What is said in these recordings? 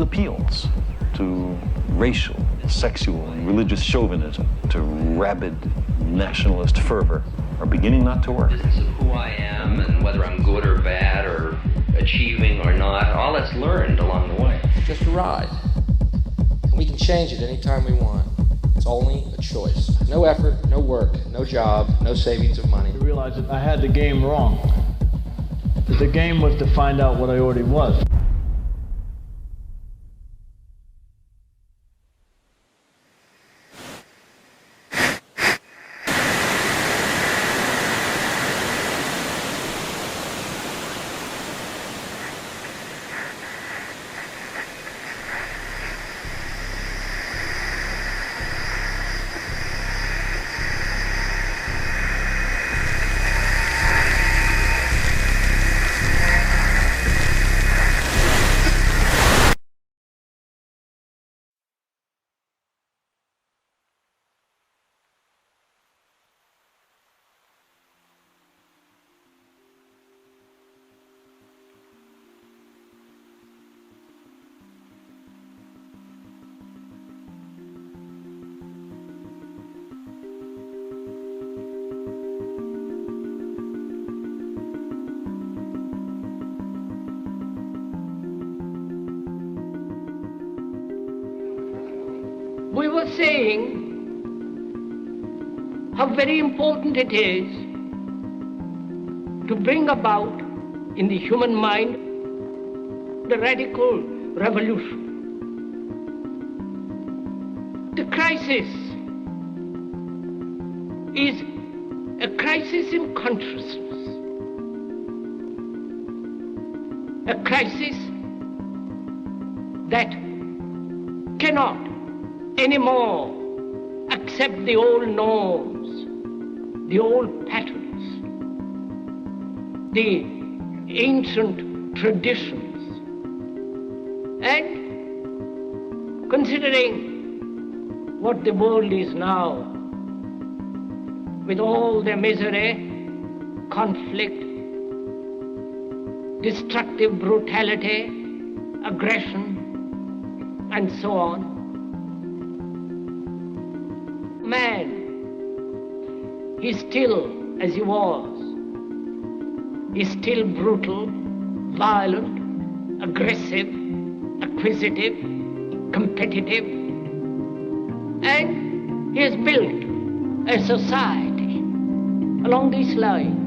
appeals to racial, sexual, and religious chauvinism, to rabid nationalist fervor, are beginning not to work. Business of who I am and whether I'm good or bad or achieving or not, all that's learned along the way. Just a ride. And we can change it anytime we want. It's only a choice. No effort, no work, no job, no savings of money. I realized that I had the game wrong. That the game was to find out what I already was. We were saying how very important it is to bring about in the human mind the radical revolution. The crisis is a crisis in consciousness, a crisis that cannot anymore accept the old norms, the old patterns, the ancient traditions. And considering what the world is now, with all the misery, conflict, destructive brutality, aggression, and so on, man is still as he was. He's still brutal, violent, aggressive, acquisitive, competitive, and he has built a society along these lines.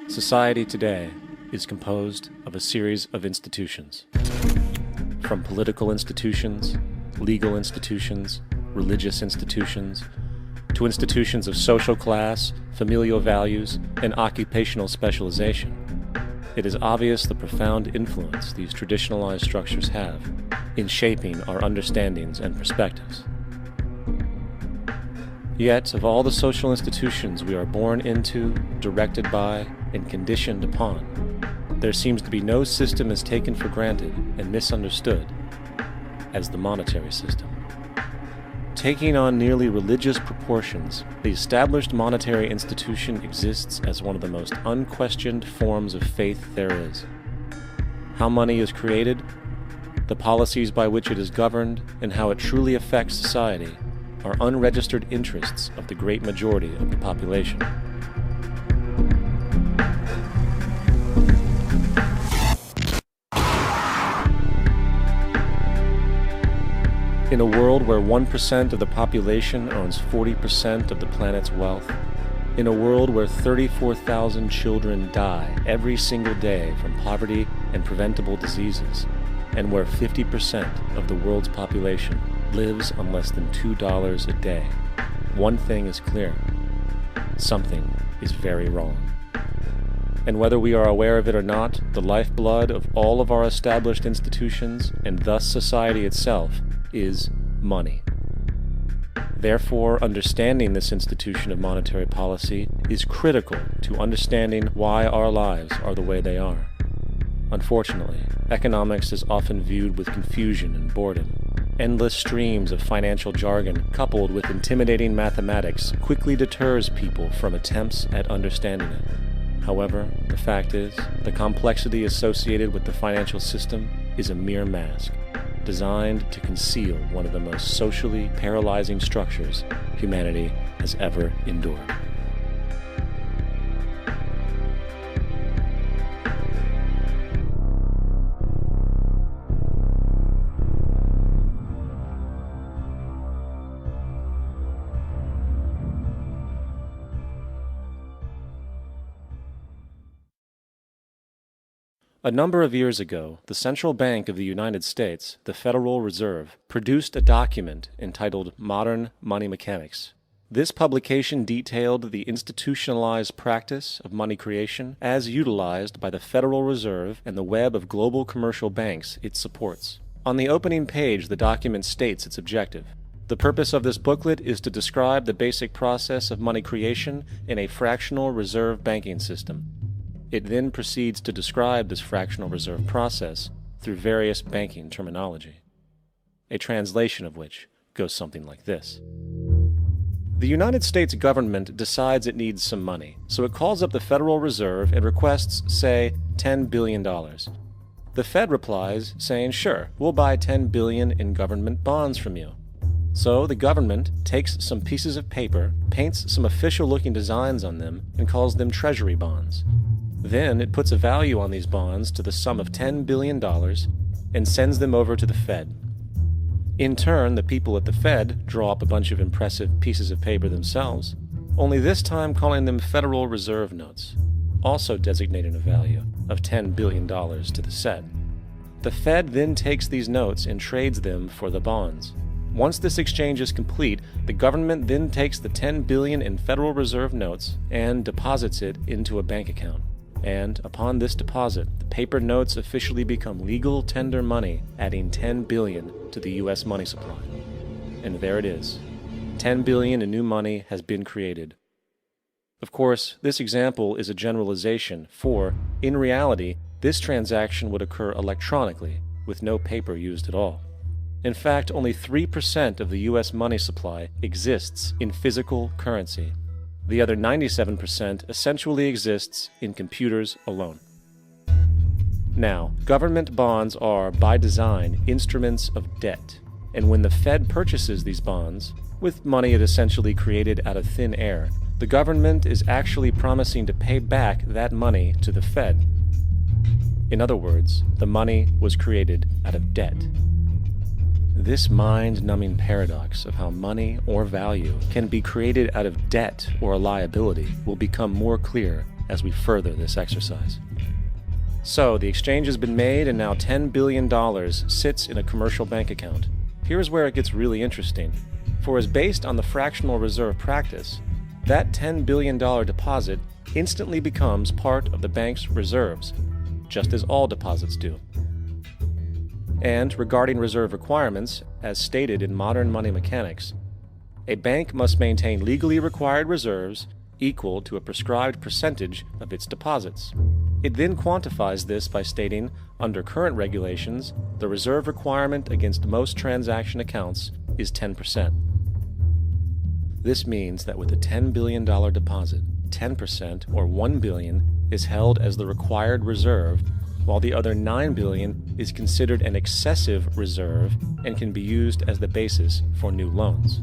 Society today is composed of a series of institutions. From political institutions, legal institutions, religious institutions, to institutions of social class, familial values, and occupational specialization. It is obvious the profound influence these traditionalized structures have in shaping our understandings and perspectives. Yet, of all the social institutions we are born into, directed by, and conditioned upon, there seems to be no system as taken for granted and misunderstood as the monetary system. Taking on nearly religious proportions, the established monetary institution exists as one of the most unquestioned forms of faith there is. How money is created, the policies by which it is governed, and how it truly affects society are unregistered interests of the great majority of the population. In a world where 1% of the population owns 40% of the planet's wealth, in a world where 34,000 children die every single day from poverty and preventable diseases, and where 50% of the world's population lives on less than $2 a day, one thing is clear: something is very wrong. And whether we are aware of it or not, the lifeblood of all of our established institutions, and thus society itself, is money. Therefore, understanding this institution of monetary policy is critical to understanding why our lives are the way they are. Unfortunately, economics is often viewed with confusion and boredom. Endless streams of financial jargon coupled with intimidating mathematics quickly deters people from attempts at understanding it. However, the fact is, the complexity associated with the financial system is a mere mask, designed to conceal one of the most socially paralyzing structures humanity has ever endured. A number of years ago, the Central Bank of the United States, the Federal Reserve, produced a document entitled Modern Money Mechanics. This publication detailed the institutionalized practice of money creation as utilized by the Federal Reserve and the web of global commercial banks it supports. On the opening page, the document states its objective. The purpose of this booklet is to describe the basic process of money creation in a fractional reserve banking system. It then proceeds to describe this fractional reserve process through various banking terminology, a translation of which goes something like this. The United States government decides it needs some money, so it calls up the Federal Reserve and requests, say, $10 billion. The Fed replies, saying, sure, we'll buy $10 billion in government bonds from you. So the government takes some pieces of paper, paints some official-looking designs on them, and calls them treasury bonds. Then it puts a value on these bonds to the sum of $10 billion and sends them over to the Fed. In turn, the people at the Fed draw up a bunch of impressive pieces of paper themselves, only this time calling them Federal Reserve notes, also designating a value of $10 billion to the set. The Fed then takes these notes and trades them for the bonds. Once this exchange is complete, the government then takes the $10 billion in Federal Reserve notes and deposits it into a bank account. And upon this deposit, the paper notes officially become legal tender money, adding $10 billion to the U.S. money supply. And there it is. $10 billion in new money has been created. Of course, this example is a generalization, for, in reality, this transaction would occur electronically, with no paper used at all. In fact, only 3% of the U.S. money supply exists in physical currency. The other 97% essentially exists in computers alone. Now, government bonds are, by design, instruments of debt, and when the Fed purchases these bonds, with money it essentially created out of thin air, the government is actually promising to pay back that money to the Fed. In other words, the money was created out of debt. This mind-numbing paradox of how money or value can be created out of debt or a liability will become more clear as we further this exercise. So, the exchange has been made and now $10 billion sits in a commercial bank account. Here's where it gets really interesting. For as based on the fractional reserve practice, that $10 billion deposit instantly becomes part of the bank's reserves, just as all deposits do. And regarding reserve requirements, as stated in Modern Money Mechanics, a bank must maintain legally required reserves equal to a prescribed percentage of its deposits. It then quantifies this by stating, under current regulations, the reserve requirement against most transaction accounts is 10%. This means that with a $10 billion deposit, 10% or $1 billion is held as the required reserve, while the other $9 billion is considered an excessive reserve and can be used as the basis for new loans.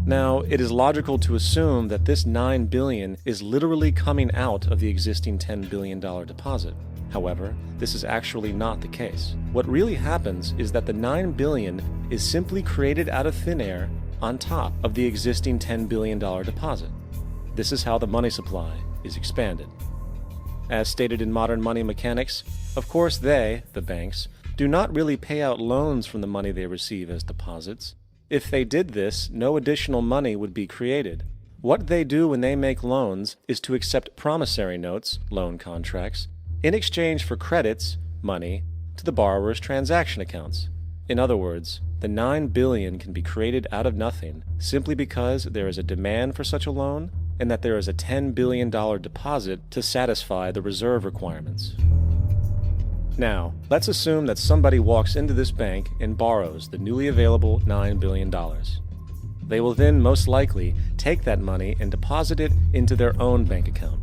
Now, it is logical to assume that this $9 billion is literally coming out of the existing $10 billion deposit. However, this is actually not the case. What really happens is that the $9 billion is simply created out of thin air on top of the existing $10 billion deposit. This is how the money supply is expanded. As stated in modern money mechanics, of course they, the banks, do not really pay out loans from the money they receive as deposits. If they did this, no additional money would be created. What they do when they make loans is to accept promissory notes, loan contracts, in exchange for credits, money, to the borrower's transaction accounts. In other words, the $9 billion can be created out of nothing simply because there is a demand for such a loan and that there is a $10 billion deposit to satisfy the reserve requirements. Now, let's assume that somebody walks into this bank and borrows the newly available $9 billion. They will then most likely take that money and deposit it into their own bank account.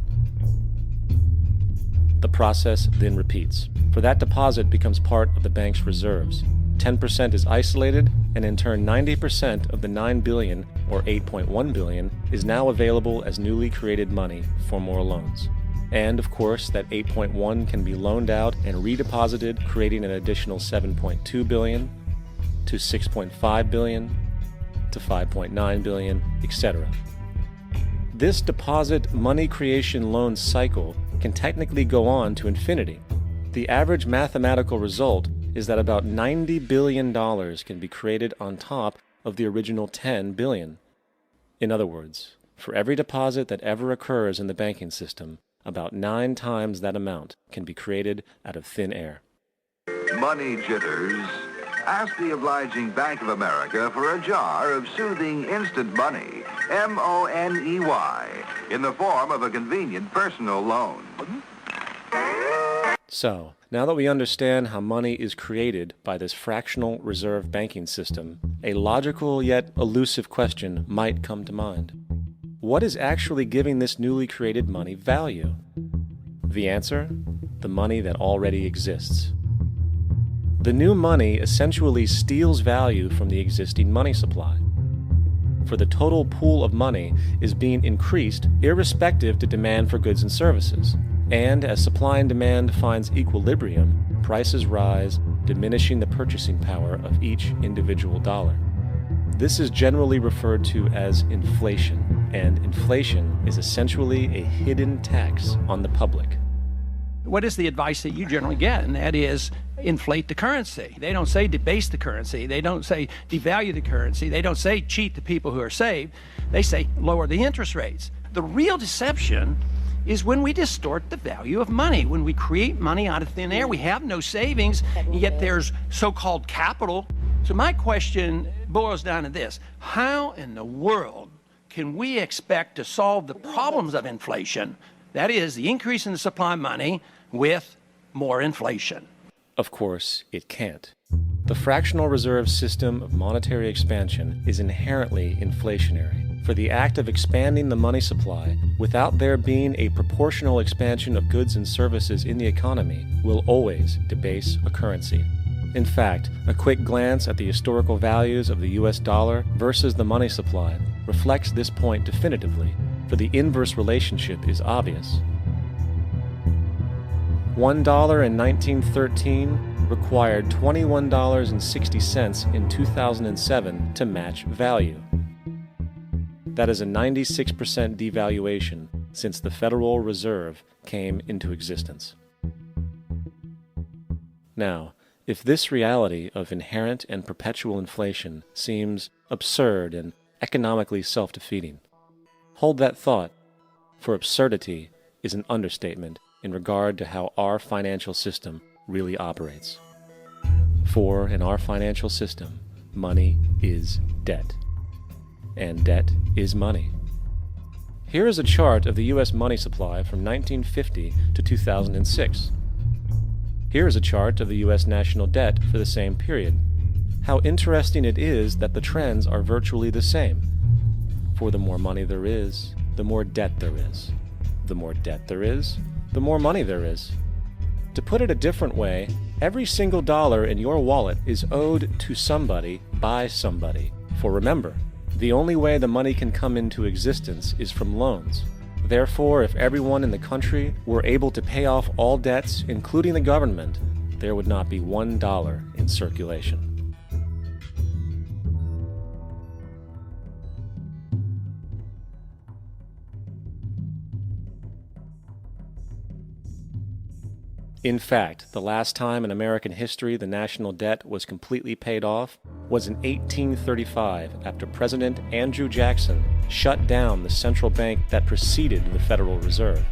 The process then repeats, for that deposit becomes part of the bank's reserves. 10% is isolated, and in turn 90% of the $9 billion, or $8.1 billion, is now available as newly created money for more loans. And of course, that 8.1 can be loaned out and redeposited, creating an additional 7.2 billion, to 6.5 billion, to 5.9 billion, etc. This deposit money creation loan cycle can technically go on to infinity. The average mathematical result is that about $90 billion can be created on top of the original $10 billion. In other words, for every deposit that ever occurs in the banking system, about 9 times that amount can be created out of thin air. Money jitters. Ask the obliging Bank of America for a jar of soothing instant money, M-O-N-E-Y, in the form of a convenient personal loan. So, now that we understand how money is created by this fractional reserve banking system, a logical yet elusive question might come to mind. What is actually giving this newly created money value? The answer? The money that already exists. The new money essentially steals value from the existing money supply. For the total pool of money is being increased irrespective to demand for goods and services. And as supply and demand finds equilibrium, prices rise, diminishing the purchasing power of each individual dollar. This is generally referred to as inflation, and inflation is essentially a hidden tax on the public. What is the advice that you generally get? And that is inflate the currency. They don't say debase the currency. They don't say devalue the currency. They don't say cheat the people who are saved. They say lower the interest rates. The real deception is when we distort the value of money. When we create money out of thin air, we have no savings, and yet there's so-called capital. So my question boils down to this: how in the world can we expect to solve the problems of inflation, that is, the increase in the supply of money, with more inflation? Of course, it can't. The fractional reserve system of monetary expansion is inherently inflationary. For the act of expanding the money supply, without there being a proportional expansion of goods and services in the economy, will always debase a currency. In fact, a quick glance at the historical values of the US dollar versus the money supply reflects this point definitively, for the inverse relationship is obvious. $1 in 1913 required $21.60 in 2007 to match value. That is a 96% devaluation since the Federal Reserve came into existence. Now, if this reality of inherent and perpetual inflation seems absurd and economically self-defeating, hold that thought, for absurdity is an understatement in regard to how our financial system really operates. For in our financial system, money is debt. And debt is money. Here is a chart of the U.S. money supply from 1950 to 2006. Here is a chart of the U.S. national debt for the same period. How interesting it is that the trends are virtually the same. For the more money there is, the more debt there is. The more debt there is, the more money there is. To put it a different way, every single dollar in your wallet is owed to somebody by somebody. For remember, the only way the money can come into existence is from loans. Therefore, if everyone in the country were able to pay off all debts, including the government, there would not be $1 in circulation. In fact, the last time in American history the national debt was completely paid off was in 1835 after President Andrew Jackson shut down the central bank that preceded the Federal Reserve.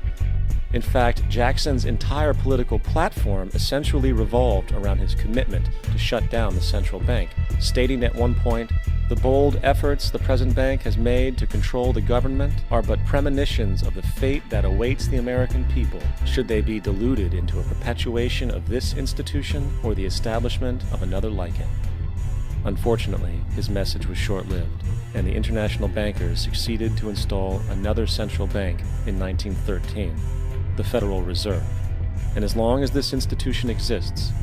In fact, Jackson's entire political platform essentially revolved around his commitment to shut down the central bank, stating at one point, "The bold efforts the present bank has made to control the government are but premonitions of the fate that awaits the American people should they be deluded into a perpetuation of this institution or the establishment of another like it." Unfortunately, his message was short-lived, and the international bankers succeeded to install another central bank in 1913, the Federal Reserve. And as long as this institution exists,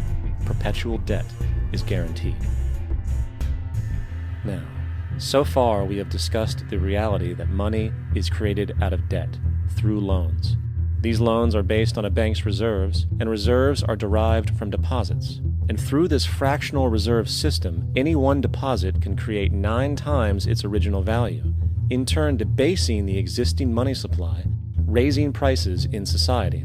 perpetual debt is guaranteed. Now, so far we have discussed the reality that money is created out of debt, through loans. These loans are based on a bank's reserves, and reserves are derived from deposits. And through this fractional reserve system, any one deposit can create 9 times its original value, in turn debasing the existing money supply, raising prices in society.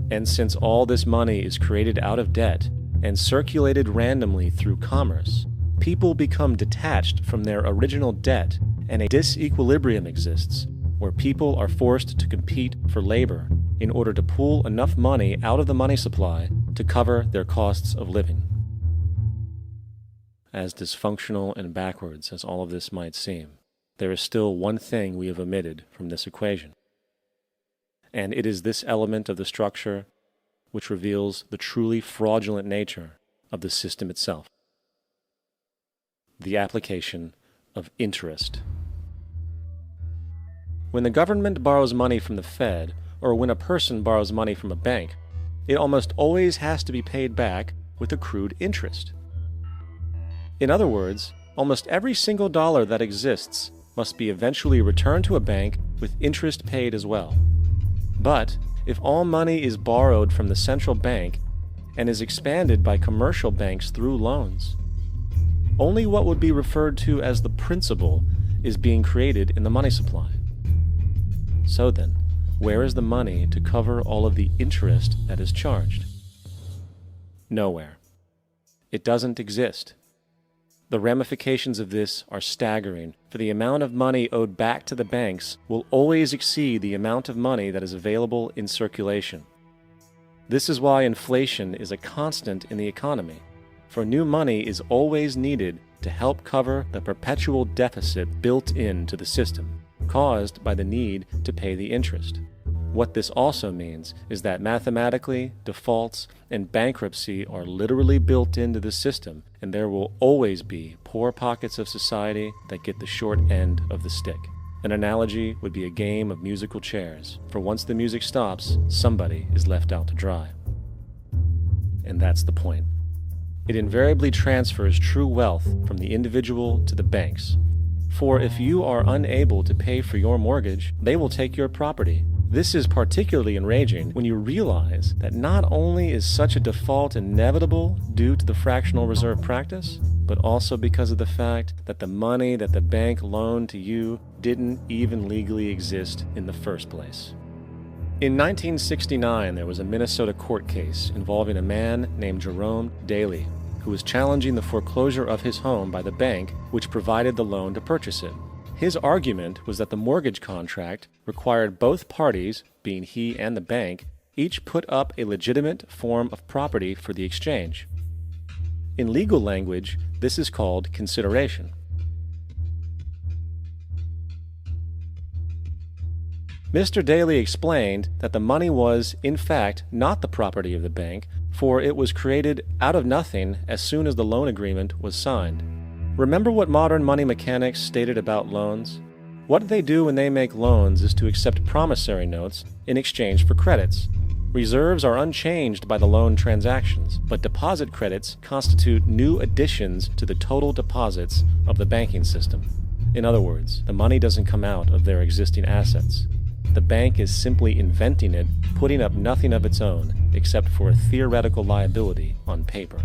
And since all this money is created out of debt and circulated randomly through commerce, people become detached from their original debt, and a disequilibrium exists where people are forced to compete for labor in order to pull enough money out of the money supply to cover their costs of living. As dysfunctional and backwards as all of this might seem, there is still one thing we have omitted from this equation. And it is this element of the structure which reveals the truly fraudulent nature of the system itself: the application of interest. When the government borrows money from the Fed, or when a person borrows money from a bank, it almost always has to be paid back with accrued interest. In other words, almost every single dollar that exists must be eventually returned to a bank with interest paid as well. But if all money is borrowed from the central bank and is expanded by commercial banks through loans, only what would be referred to as the principal is being created in the money supply. So then, where is the money to cover all of the interest that is charged? Nowhere. It doesn't exist. The ramifications of this are staggering, for the amount of money owed back to the banks will always exceed the amount of money that is available in circulation. This is why inflation is a constant in the economy, for new money is always needed to help cover the perpetual deficit built into the system, caused by the need to pay the interest. What this also means is that mathematically, defaults and bankruptcy are literally built into the system, and there will always be poor pockets of society that get the short end of the stick. An analogy would be a game of musical chairs, for once the music stops, somebody is left out to dry. And that's the point. It invariably transfers true wealth from the individual to the banks. For if you are unable to pay for your mortgage, they will take your property. This is particularly enraging when you realize that not only is such a default inevitable due to the fractional reserve practice, but also because of the fact that the money that the bank loaned to you didn't even legally exist in the first place. In 1969, there was a Minnesota court case involving a man named Jerome Daley, who was challenging the foreclosure of his home by the bank which provided the loan to purchase it. His argument was that the mortgage contract required both parties, being he and the bank, each put up a legitimate form of property for the exchange. In legal language, this is called consideration. Mr. Daley explained that the money was, in fact, not the property of the bank, for it was created out of nothing as soon as the loan agreement was signed. Remember what modern money mechanics stated about loans? What they do when they make loans is to accept promissory notes in exchange for credits. Reserves are unchanged by the loan transactions, but deposit credits constitute new additions to the total deposits of the banking system. In other words, the money doesn't come out of their existing assets. the bank is simply inventing it, putting up nothing of its own except for a theoretical liability on paper.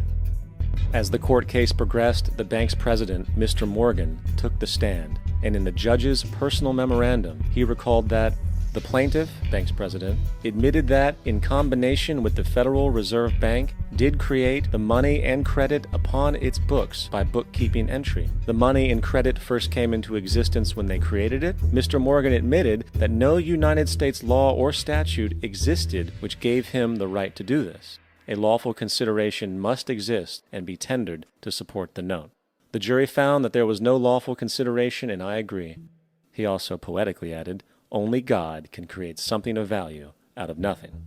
As the court case progressed, the bank's president, Mr. Morgan, took the stand, and in the judge's personal memorandum, he recalled that the plaintiff, bank's president, admitted that, in combination with the Federal Reserve Bank, did create the money and credit upon its books by bookkeeping entry. The money and credit first came into existence when they created it. Mr. Morgan admitted that no United States law or statute existed which gave him the right to do this. A lawful consideration must exist and be tendered to support the note. The jury found that there was no lawful consideration, and I agree. He also poetically added, only God can create something of value out of nothing.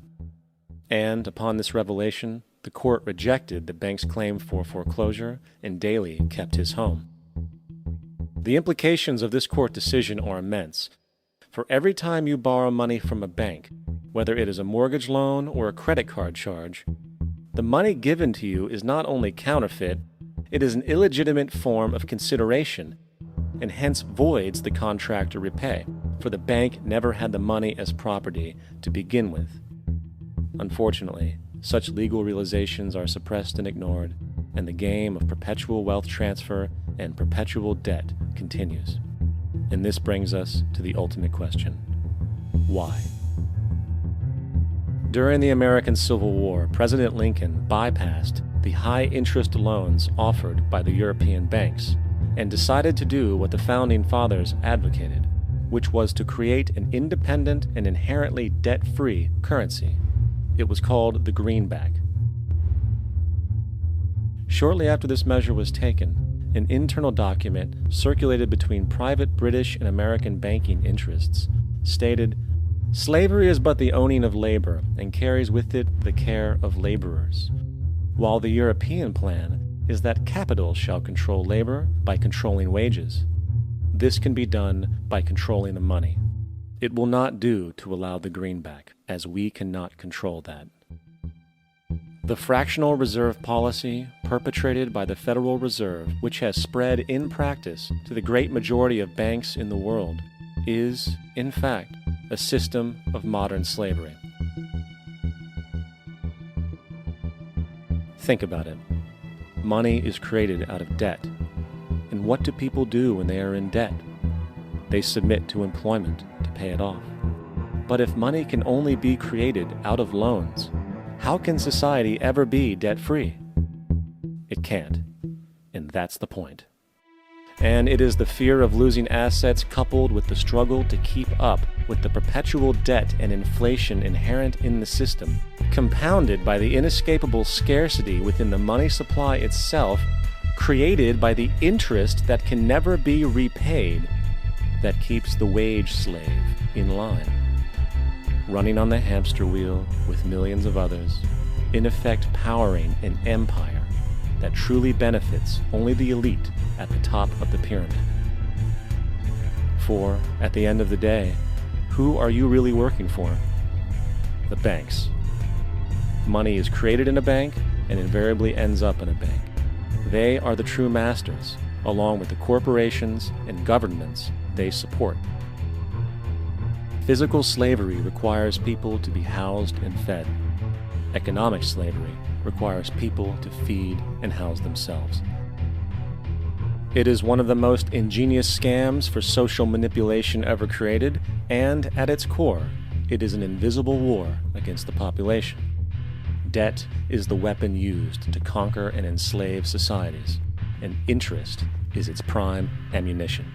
And upon this revelation, the court rejected the bank's claim for foreclosure, and Daly kept his home. The implications of this court decision are immense. For every time you borrow money from a bank, whether it is a mortgage loan or a credit card charge, the money given to you is not only counterfeit, it is an illegitimate form of consideration, and hence voids the contract to repay, for the bank never had the money as property to begin with. Unfortunately, such legal realizations are suppressed and ignored, and the game of perpetual wealth transfer and perpetual debt continues. And this brings us to the ultimate question: why? During the American Civil War, President Lincoln bypassed the high-interest loans offered by the European banks and decided to do what the Founding Fathers advocated, which was to create an independent and inherently debt-free currency. It was called the greenback. Shortly after this measure was taken, an internal document circulated between private British and American banking interests stated, "Slavery is but the owning of labor, and carries with it the care of laborers, while the European plan is that capital shall control labor by controlling wages. This can be done by controlling the money. It will not do to allow the greenback, as we cannot control that." The fractional reserve policy perpetrated by the Federal Reserve, which has spread in practice to the great majority of banks in the world, is, in fact, a system of modern slavery. Think about it. Money is created out of debt. And what do people do when they are in debt? They submit to employment to pay it off. But if money can only be created out of loans, how can society ever be debt-free? It can't. And that's the point. And it is the fear of losing assets coupled with the struggle to keep up with the perpetual debt and inflation inherent in the system, compounded by the inescapable scarcity within the money supply itself, created by the interest that can never be repaid, that keeps the wage slave in line, running on the hamster wheel with millions of others, in effect powering an empire that truly benefits only the elite at the top of the pyramid. For, at the end of the day, who are you really working for? The banks. Money is created in a bank and invariably ends up in a bank. They are the true masters, along with the corporations and governments they support. Physical slavery requires people to be housed and fed. Economic slavery requires people to feed and house themselves. It is one of the most ingenious scams for social manipulation ever created, and at its core, it is an invisible war against the population. Debt is the weapon used to conquer and enslave societies, and interest is its prime ammunition.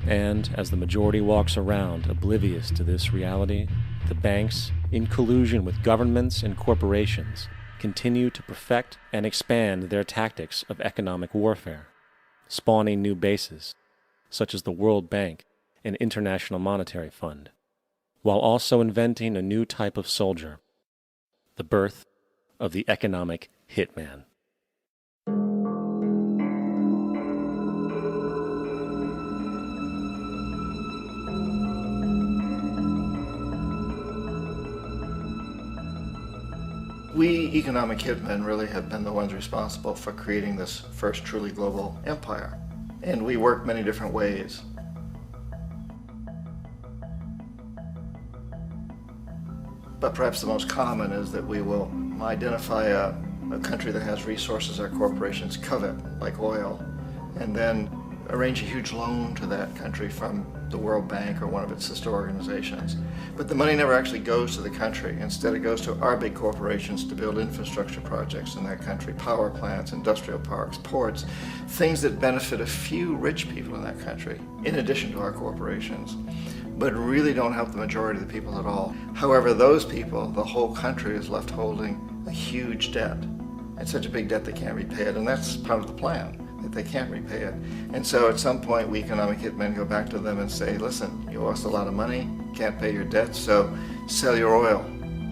And as the majority walks around oblivious to this reality, the banks, in collusion with governments and corporations, continue to perfect and expand their tactics of economic warfare, spawning new bases, such as the World Bank and International Monetary Fund, while also inventing a new type of soldier, the birth of the economic hitman. We economic hitmen really have been the ones responsible for creating this first truly global empire. And we work many different ways. But perhaps the most common is that we will identify a country that has resources our corporations covet, like oil, and then arrange a huge loan to that country from the World Bank or one of its sister organizations. But the money never actually goes to the country. Instead, it goes to our big corporations to build infrastructure projects in that country, power plants, industrial parks, ports, things that benefit a few rich people in that country, in addition to our corporations, but really don't help the majority of the people at all. However, those people, the whole country is left holding a huge debt. It's such a big debt they can't repay it, and that's part of the plan, that they can't repay it. And so at some point, we economic hitmen go back to them and say, listen, you owe us a lot of money, can't pay your debts, so sell your oil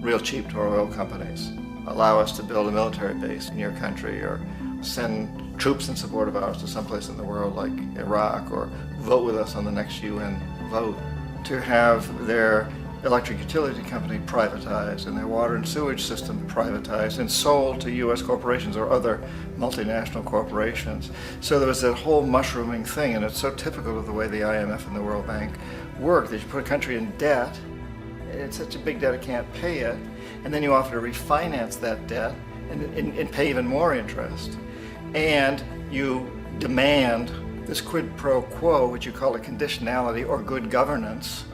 real cheap to our oil companies. Allow us to build a military base in your country, or send troops in support of ours to someplace in the world like Iraq, or vote with us on the next UN vote. To have their electric utility company privatized and their water and sewage system privatized and sold to U.S. corporations or other multinational corporations. So there was that whole mushrooming thing, and it's so typical of the way the IMF and the World Bank work, that you put a country in debt, it's such a big debt it can't pay it, and then you offer to refinance that debt and pay even more interest. And you demand this quid pro quo, which you call a conditionality or good governance,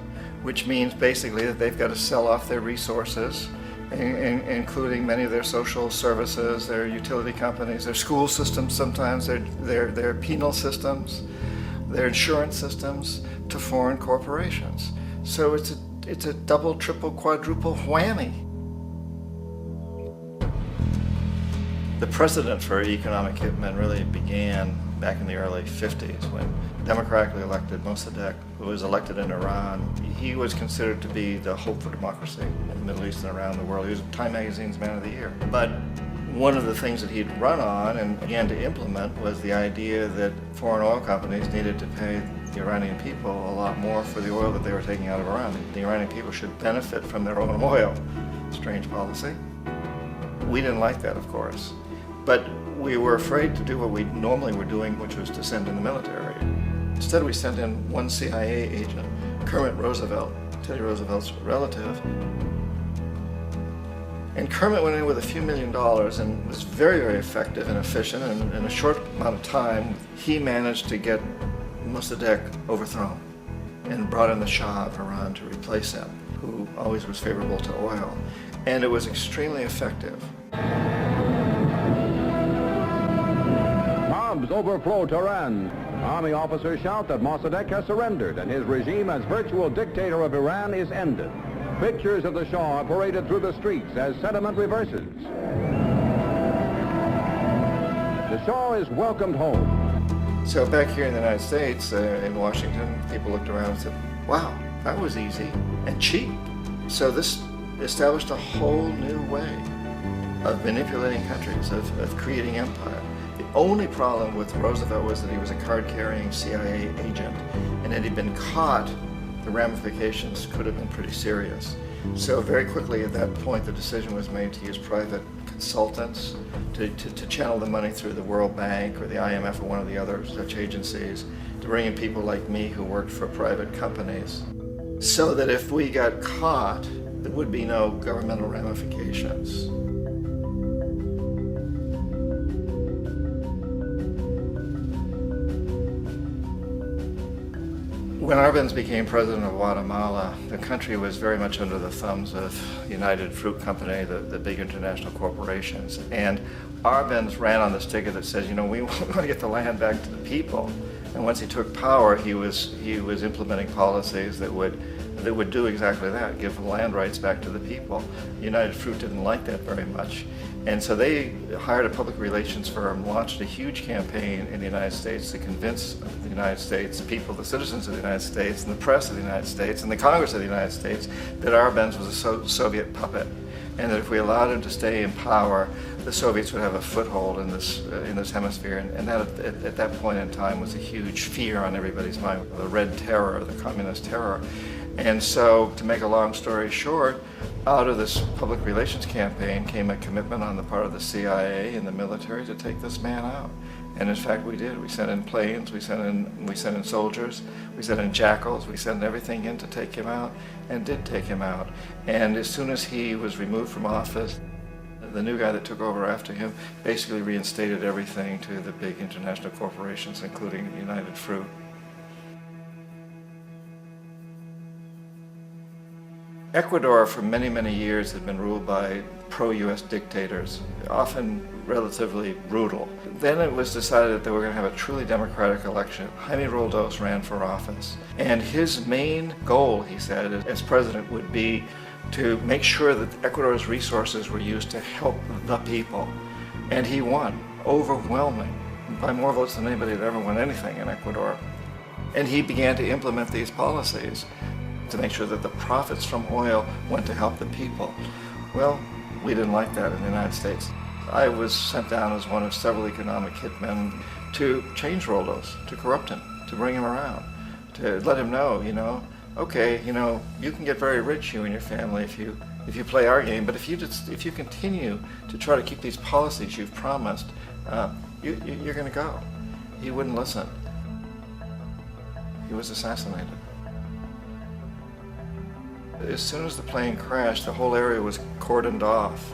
which means basically that they've got to sell off their resources, including many of their social services, their utility companies, their school systems sometimes, their penal systems, their insurance systems, to foreign corporations. So it's a double, triple, quadruple whammy. The precedent for economic hitmen really began back in the early 50s when democratically elected Mossadegh, who was elected in Iran, he was considered to be the hope for democracy in the Middle East and around the world. He was Time Magazine's Man of the Year. But one of the things that he'd run on and began to implement was the idea that foreign oil companies needed to pay the Iranian people a lot more for the oil that they were taking out of Iran. The Iranian people should benefit from their own oil. Strange policy. We didn't like that, of course. But we were afraid to do what we normally were doing, which was to send in the military. Instead, we sent in one CIA agent, Kermit Roosevelt, Teddy Roosevelt's relative. And Kermit went in with a few $1 million and was very, very effective and efficient. And in a short amount of time, he managed to get Mossadegh overthrown and brought in the Shah of Iran to replace him, who always was favorable to oil. And it was extremely effective. Bombs overflow Tehran. Army officers shout that Mossadegh has surrendered and his regime as virtual dictator of Iran is ended. Pictures of the Shah are paraded through the streets as sentiment reverses. The Shah is welcomed home. So back here in the United States, in Washington, people looked around and said, wow, that was easy and cheap. So this established a whole new way of manipulating countries, of creating empire. The only problem with Roosevelt was that he was a card-carrying CIA agent, and had he been caught, the ramifications could have been pretty serious. So very quickly at that point, the decision was made to use private consultants to channel the money through the World Bank or the IMF or one of the other such agencies, to bring in people like me who worked for private companies, so that if we got caught, there would be no governmental ramifications. When Arbenz became president of Guatemala, the country was very much under the thumbs of United Fruit Company, the big international corporations. And Arbenz ran on this ticket that says, you know, we want to get the land back to the people. And once he took power, he was implementing policies that would do exactly that, give land rights back to the people. United Fruit didn't like that very much. And so they hired a public relations firm, launched a huge campaign in the United States to convince the United States people, the citizens of the United States, and the press of the United States, and the Congress of the United States, that Arbenz was a Soviet puppet, and that if we allowed him to stay in power, the Soviets would have a foothold in this hemisphere. And that at that point in time was a huge fear on everybody's mind, the Red Terror, the Communist terror. And so, to make a long story short, out of this public relations campaign came a commitment on the part of the CIA and the military to take this man out. And in fact, we did. We sent in planes, we sent in soldiers, we sent in jackals, we sent everything in to take him out, and did take him out. And as soon as he was removed from office, the new guy that took over after him basically reinstated everything to the big international corporations, including United Fruit. Ecuador for many, many years had been ruled by pro-US dictators, often relatively brutal. Then it was decided that they were going to have a truly democratic election. Jaime Roldos ran for office. And his main goal, he said, as president would be to make sure that Ecuador's resources were used to help the people. And he won, overwhelming, by more votes than anybody had ever won anything in Ecuador. And he began to implement these policies to make sure that the profits from oil went to help the people. Well, we didn't like that in the United States. I was sent down as one of several economic hitmen to change Roldos, to corrupt him, to bring him around, to let him know, okay, you can get very rich, you and your family, if you play our game, but if you continue to try to keep these policies you've promised, you're going to go. He wouldn't listen. He was assassinated. As soon as the plane crashed, the whole area was cordoned off.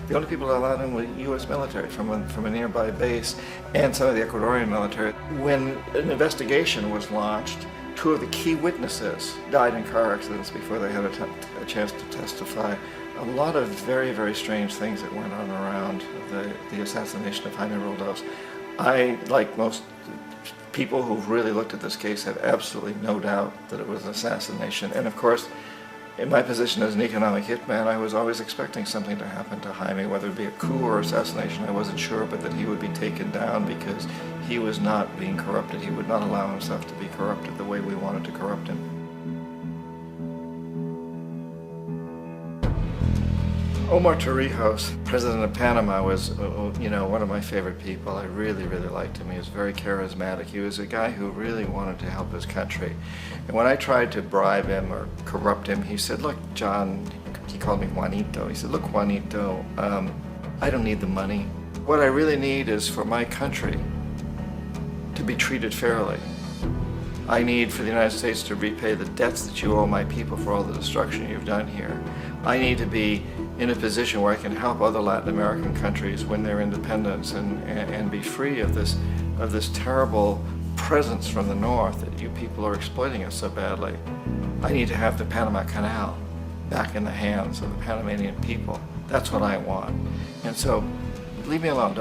The only people allowed in were U.S. military from a nearby base and some of the Ecuadorian military. When an investigation was launched, two of the key witnesses died in car accidents before they had a chance to testify. A lot of very, very strange things that went on around the assassination of Jaime Roldos. I, like most people who've really looked at this case, have absolutely no doubt that it was an assassination. And of course, in my position as an economic hitman, I was always expecting something to happen to Jaime, whether it be a coup or assassination, I wasn't sure, but that he would be taken down because he was not being corrupted. He would not allow himself to be corrupted the way we wanted to corrupt him. Omar Torrijos, president of Panama, was, one of my favorite people. I really, really liked him. He was very charismatic. He was a guy who really wanted to help his country. And when I tried to bribe him or corrupt him, he said, look, John, he called me Juanito. He said, look, Juanito, I don't need the money. What I really need is for my country to be treated fairly. I need for the United States to repay the debts that you owe my people for all the destruction you've done here. I need to be in a position where I can help other Latin American countries win their independence and be free of this terrible presence from the north that you people are exploiting us so badly. I need to have the Panama Canal back in the hands of the Panamanian people. That's what I want. And so, leave me alone.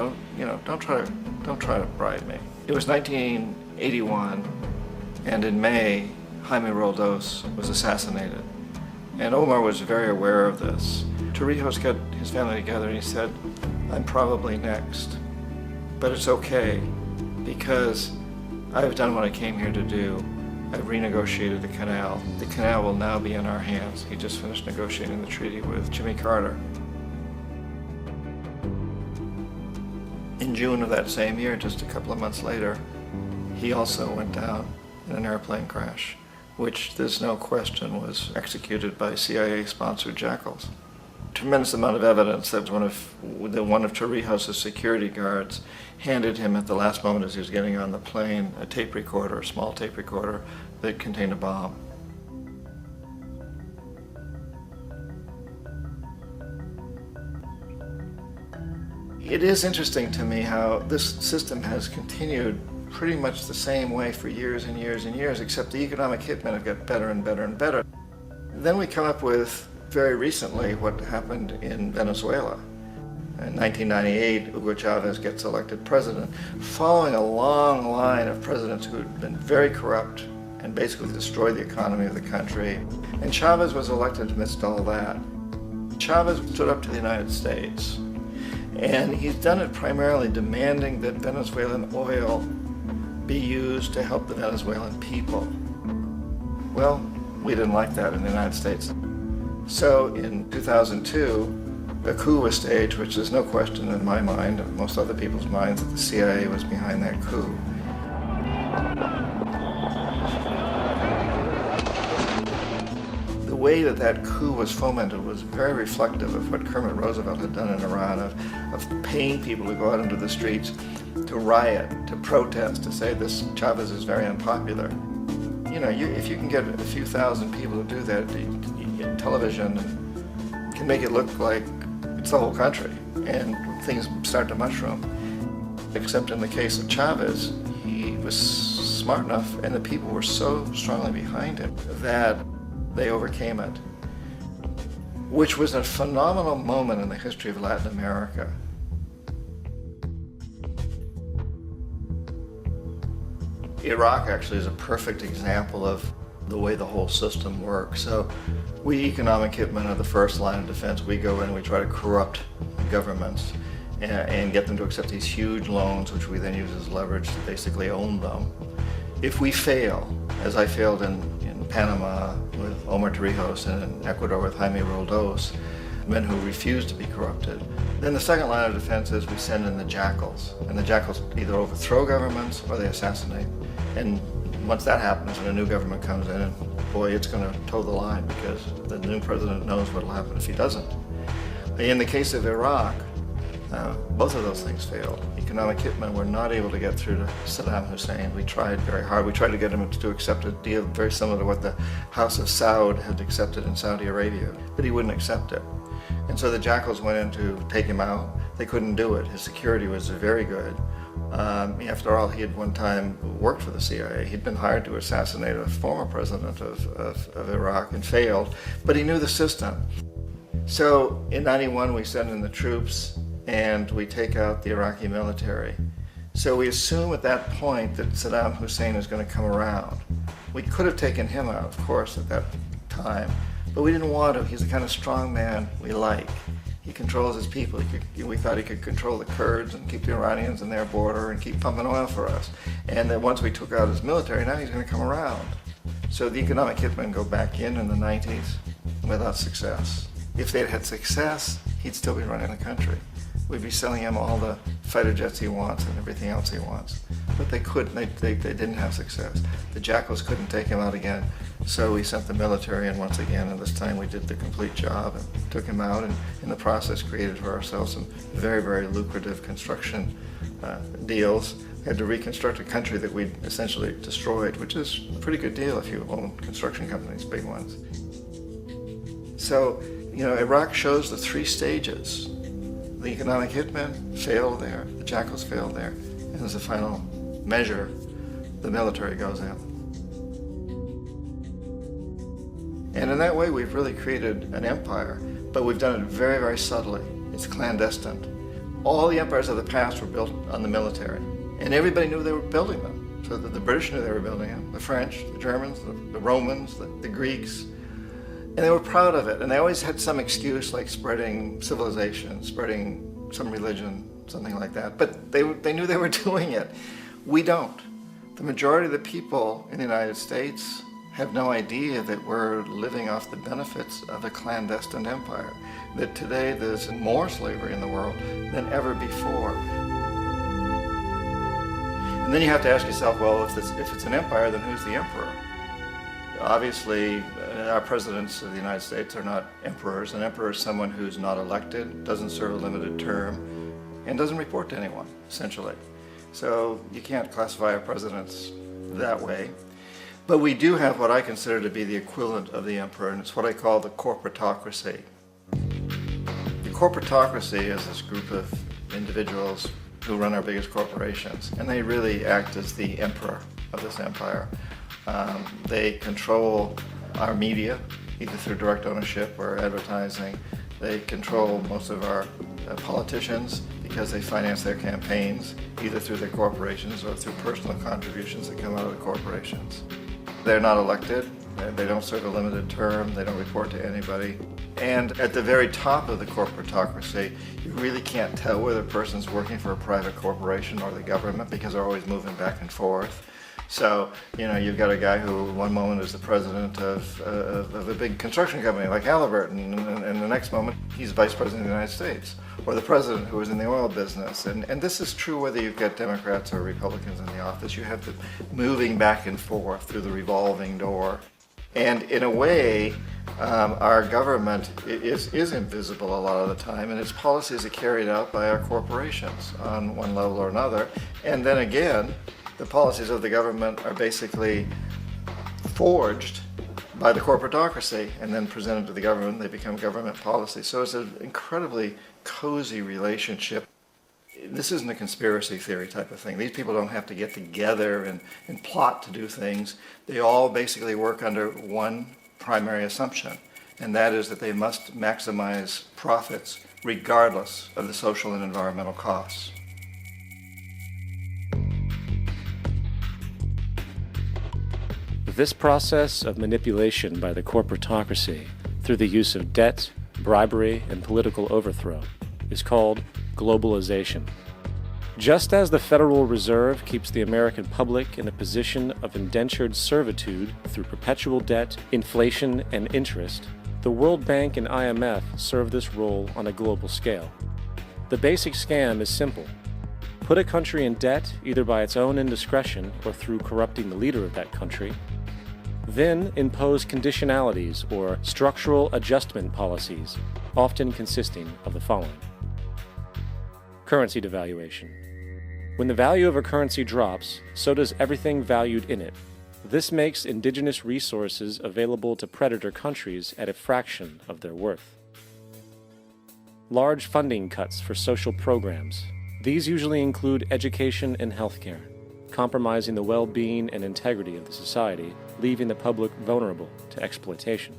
Don't try to bribe me. It was 1981, and in May, Jaime Roldos was assassinated. And Omar was very aware of this. Torrijos got his family together and he said, I'm probably next, but it's okay because I've done what I came here to do. I've renegotiated the canal. The canal will now be in our hands. He just finished negotiating the treaty with Jimmy Carter. In June of that same year, just a couple of months later, he also went down in an airplane crash, which there's no question was executed by CIA-sponsored jackals. Tremendous amount of evidence that one of Torrijos' security guards handed him at the last moment as he was getting on the plane a tape recorder, a small tape recorder that contained a bomb. It is interesting to me how this system has continued pretty much the same way for years and years and years, except the economic hitmen have got better and better and better. Then we come up with, very recently, what happened in Venezuela. In 1998, Hugo Chavez gets elected president, following a long line of presidents who had been very corrupt and basically destroyed the economy of the country. And Chavez was elected amidst all that. Chavez stood up to the United States, and he's done it primarily demanding that Venezuelan oil be used to help the Venezuelan people. Well, we didn't like that in the United States. So in 2002, a coup was staged, which there's no question in my mind, and most other people's minds, that the CIA was behind that coup. The way that coup was fomented was very reflective of what Kermit Roosevelt had done in Iran, of paying people to go out into the streets to riot, to protest, to say this Chavez is very unpopular. You know, if you can get a few thousand people to do that, television can make it look like it's the whole country, and things start to mushroom. Except in the case of Chavez, he was smart enough, and the people were so strongly behind him that they overcame it, which was a phenomenal moment in the history of Latin America. Iraq actually is a perfect example of the way the whole system works. So we economic hitmen are the first line of defense. We go in and we try to corrupt governments and get them to accept these huge loans, which we then use as leverage to basically own them. If we fail, as I failed in Panama with Omar Torrijos and in Ecuador with Jaime Roldos, men who refuse to be corrupted, then the second line of defense is we send in the jackals. And the jackals either overthrow governments or they assassinate. And once that happens and a new government comes in, and boy, it's going to toe the line because the new president knows what will happen if he doesn't. In the case of Iraq, both of those things failed. Economic hitmen were not able to get through to Saddam Hussein. We tried very hard. We tried to get him to accept a deal very similar to what the House of Saud had accepted in Saudi Arabia, but he wouldn't accept it. And so the jackals went in to take him out. They couldn't do it. His security was very good. After all, he had one time worked for the CIA. He'd been hired to assassinate a former president of Iraq and failed, but he knew the system. So in '91, we send in the troops and we take out the Iraqi military. So we assume at that point that Saddam Hussein is going to come around. We could have taken him out, of course, at that time, but we didn't want to. He's the kind of strong man we like. He controls his people. We thought he could control the Kurds and keep the Iranians in their border and keep pumping oil for us. And then once we took out his military, now he's going to come around. So the economic hitmen go back in the 90s without success. If they'd had success, he'd still be running the country. We'd be selling him all the fighter jets he wants and everything else he wants. But they couldn't, they didn't have success. The jackals couldn't take him out again, so we sent the military in once again, and this time we did the complete job and took him out, and in the process created for ourselves some very, very lucrative construction deals. We had to reconstruct a country that we'd essentially destroyed, which is a pretty good deal if you own construction companies, big ones. So, you know, Iraq shows the three stages. The economic hitmen failed there, the jackals failed there, and as a final measure, the military goes in. And in that way, we've really created an empire, but we've done it very, very subtly. It's clandestine. All the empires of the past were built on the military, and everybody knew they were building them. So the British knew they were building them, the French, the Germans, the Romans, the Greeks. And they were proud of it, and they always had some excuse like spreading civilization, spreading some religion, something like that. But they knew they were doing it. We don't. The majority of the people in the United States have no idea that we're living off the benefits of a clandestine empire, that today there's more slavery in the world than ever before. And then you have to ask yourself, well, if it's an empire, then who's the emperor? Obviously, our presidents of the United States are not emperors. An emperor is someone who's not elected, doesn't serve a limited term, and doesn't report to anyone, essentially. So you can't classify our presidents that way. But we do have what I consider to be the equivalent of the emperor, and it's what I call the corporatocracy. The corporatocracy is this group of individuals who run our biggest corporations, and they really act as the emperor of this empire. They control our media, either through direct ownership or advertising. They control most of our politicians because they finance their campaigns, either through their corporations or through personal contributions that come out of the corporations. They're not elected, they don't serve a limited term, they don't report to anybody. And at the very top of the corporatocracy, you really can't tell whether a person's working for a private corporation or the government because they're always moving back and forth. So, you know, you've got a guy who one moment is the president of a big construction company like Halliburton, and the next moment he's vice president of the United States, or the president who is in the oil business. And this is true whether you've got Democrats or Republicans in the office. You have the moving back and forth through the revolving door. And in a way, Our government is invisible a lot of the time, and its policies are carried out by our corporations on one level or another. And then again, the policies of the government are basically forged by the corporatocracy and then presented to the government. They become government policy. So it's an incredibly cozy relationship. This isn't a conspiracy theory type of thing. These people don't have to get together and plot to do things. They all basically work under one primary assumption, and that is that they must maximize profits regardless of the social and environmental costs. This process of manipulation by the corporatocracy through the use of debt, bribery, and political overthrow is called globalization. Just as the Federal Reserve keeps the American public in a position of indentured servitude through perpetual debt, inflation, and interest, the World Bank and IMF serve this role on a global scale. The basic scam is simple. Put a country in debt either by its own indiscretion or through corrupting the leader of that country, then impose conditionalities or structural adjustment policies, often consisting of the following. Currency devaluation. When the value of a currency drops, so does everything valued in it. This makes indigenous resources available to predator countries at a fraction of their worth. Large funding cuts for social programs. These usually include education and healthcare, compromising the well-being and integrity of the society, leaving the public vulnerable to exploitation.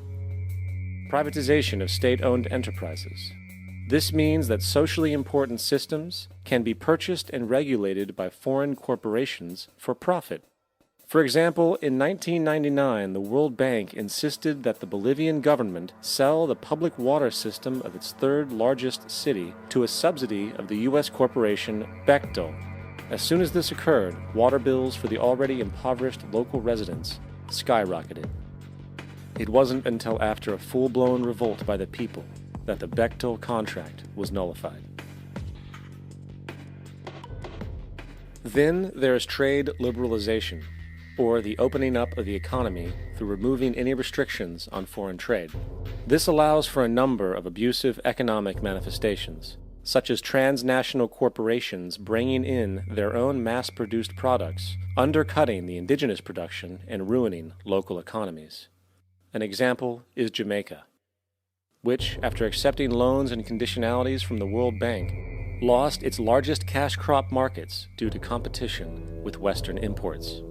Privatization of state-owned enterprises. This means that socially important systems can be purchased and regulated by foreign corporations for profit. For example, in 1999, the World Bank insisted that the Bolivian government sell the public water system of its third largest city to a subsidy of the U.S. corporation Bechtel. As soon as this occurred, water bills for the already impoverished local residents skyrocketed. It wasn't until after a full-blown revolt by the people that the Bechtel contract was nullified. Then there is trade liberalization, or the opening up of the economy through removing any restrictions on foreign trade. This allows for a number of abusive economic manifestations, such as transnational corporations bringing in their own mass-produced products, undercutting the indigenous production and ruining local economies. An example is Jamaica, which, after accepting loans and conditionalities from the World Bank, lost its largest cash crop markets due to competition with Western imports.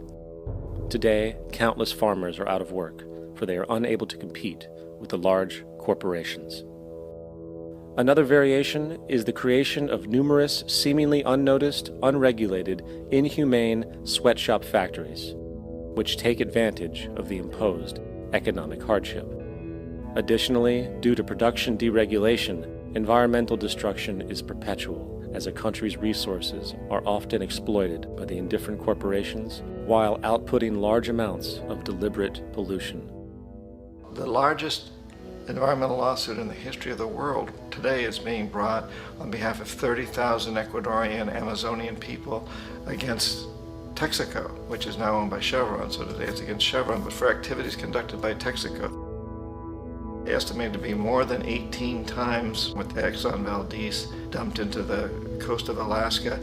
Today, countless farmers are out of work, for they are unable to compete with the large corporations. Another variation is the creation of numerous seemingly unnoticed, unregulated, inhumane sweatshop factories, which take advantage of the imposed economic hardship. Additionally, due to production deregulation, environmental destruction is perpetual, as a country's resources are often exploited by the indifferent corporations while outputting large amounts of deliberate pollution. The largest environmental lawsuit in the history of the world today is being brought on behalf of 30,000 Ecuadorian Amazonian people against Texaco, which is now owned by Chevron. So today it's against Chevron, but for activities conducted by Texaco. Estimated to be more than 18 times what the Exxon Valdez dumped into the coast of Alaska.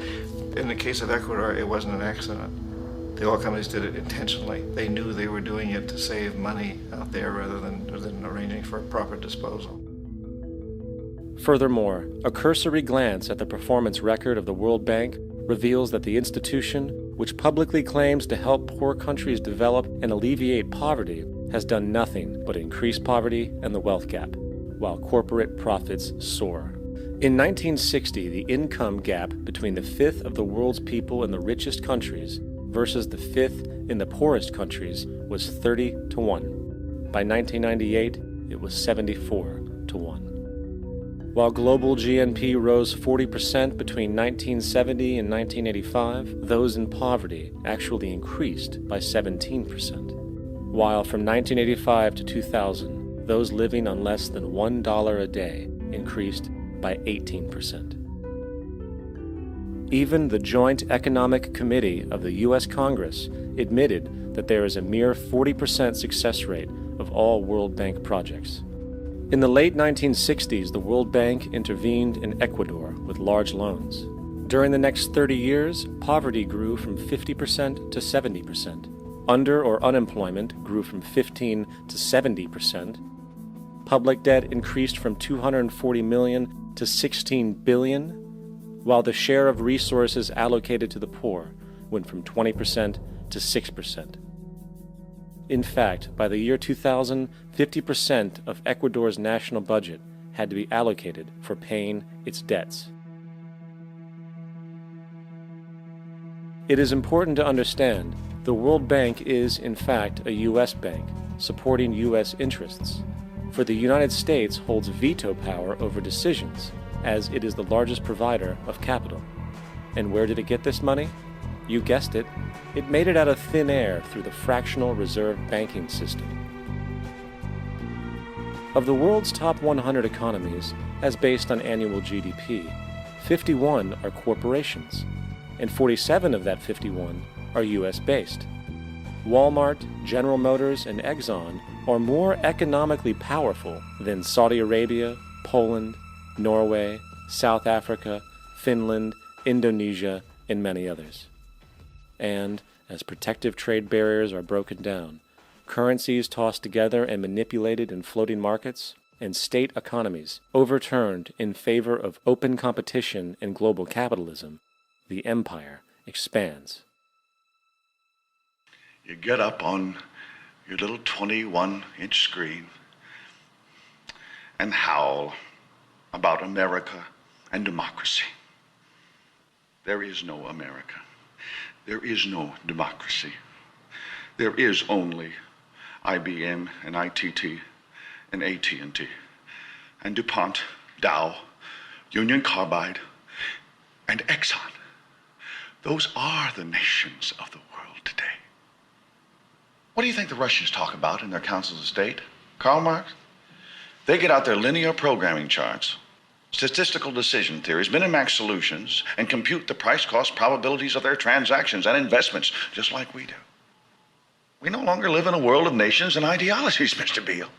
In the case of Ecuador, it wasn't an accident. The oil companies did it intentionally. They knew they were doing it to save money out there rather than arranging for proper disposal. Furthermore, a cursory glance at the performance record of the World Bank reveals that the institution, which publicly claims to help poor countries develop and alleviate poverty, has done nothing but increase poverty and the wealth gap, while corporate profits soar. In 1960, the income gap between the fifth of the world's people in the richest countries versus the fifth in the poorest countries was 30 to 1. By 1998, it was 74 to 1. While global GNP rose 40% between 1970 and 1985, those in poverty actually increased by 17%. While from 1985 to 2000, those living on less than $1 a day increased by 18%. Even the Joint Economic Committee of the U.S. Congress admitted that there is a mere 40% success rate of all World Bank projects. In the late 1960s, the World Bank intervened in Ecuador with large loans. During the next 30 years, poverty grew from 50% to 70%. Under or unemployment grew from 15 to 70%. Public debt increased from 240 million to 16 billion, while the share of resources allocated to the poor went from 20% to 6%. In fact, by the year 2000, 50% of Ecuador's national budget had to be allocated for paying its debts. It is important to understand the World Bank is, in fact, a U.S. bank, supporting U.S. interests. For the United States holds veto power over decisions, as it is the largest provider of capital. And where did it get this money? You guessed it, it made it out of thin air through the fractional reserve banking system. Of the world's top 100 economies, as based on annual GDP, 51 are corporations, and 47 of that 51 are U.S.-based. Walmart, General Motors, and Exxon are more economically powerful than Saudi Arabia, Poland, Norway, South Africa, Finland, Indonesia, and many others. And, as protective trade barriers are broken down, currencies tossed together and manipulated in floating markets, and state economies overturned in favor of open competition and global capitalism, the empire expands. You get up on your little 21-inch screen and howl about America and democracy. There is no America. There is no democracy. There is only IBM and ITT and AT&T and DuPont, Dow, Union Carbide, and Exxon. Those are the nations of the world today. What do you think the Russians talk about in their councils of state? Karl Marx? They get out their linear programming charts, statistical decision theories, minimax solutions, and compute the price-cost probabilities of their transactions and investments, just like we do. We no longer live in a world of nations and ideologies, Mr. Beale.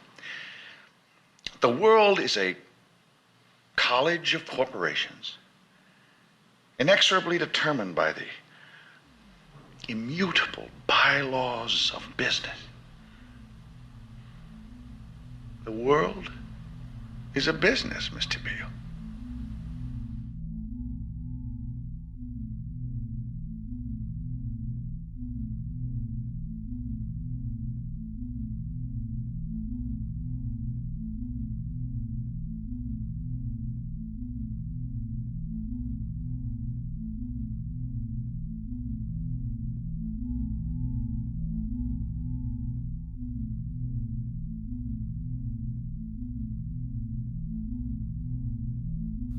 The world is a college of corporations, inexorably determined by the immutable bylaws of business. The world is a business, Mr. Beale.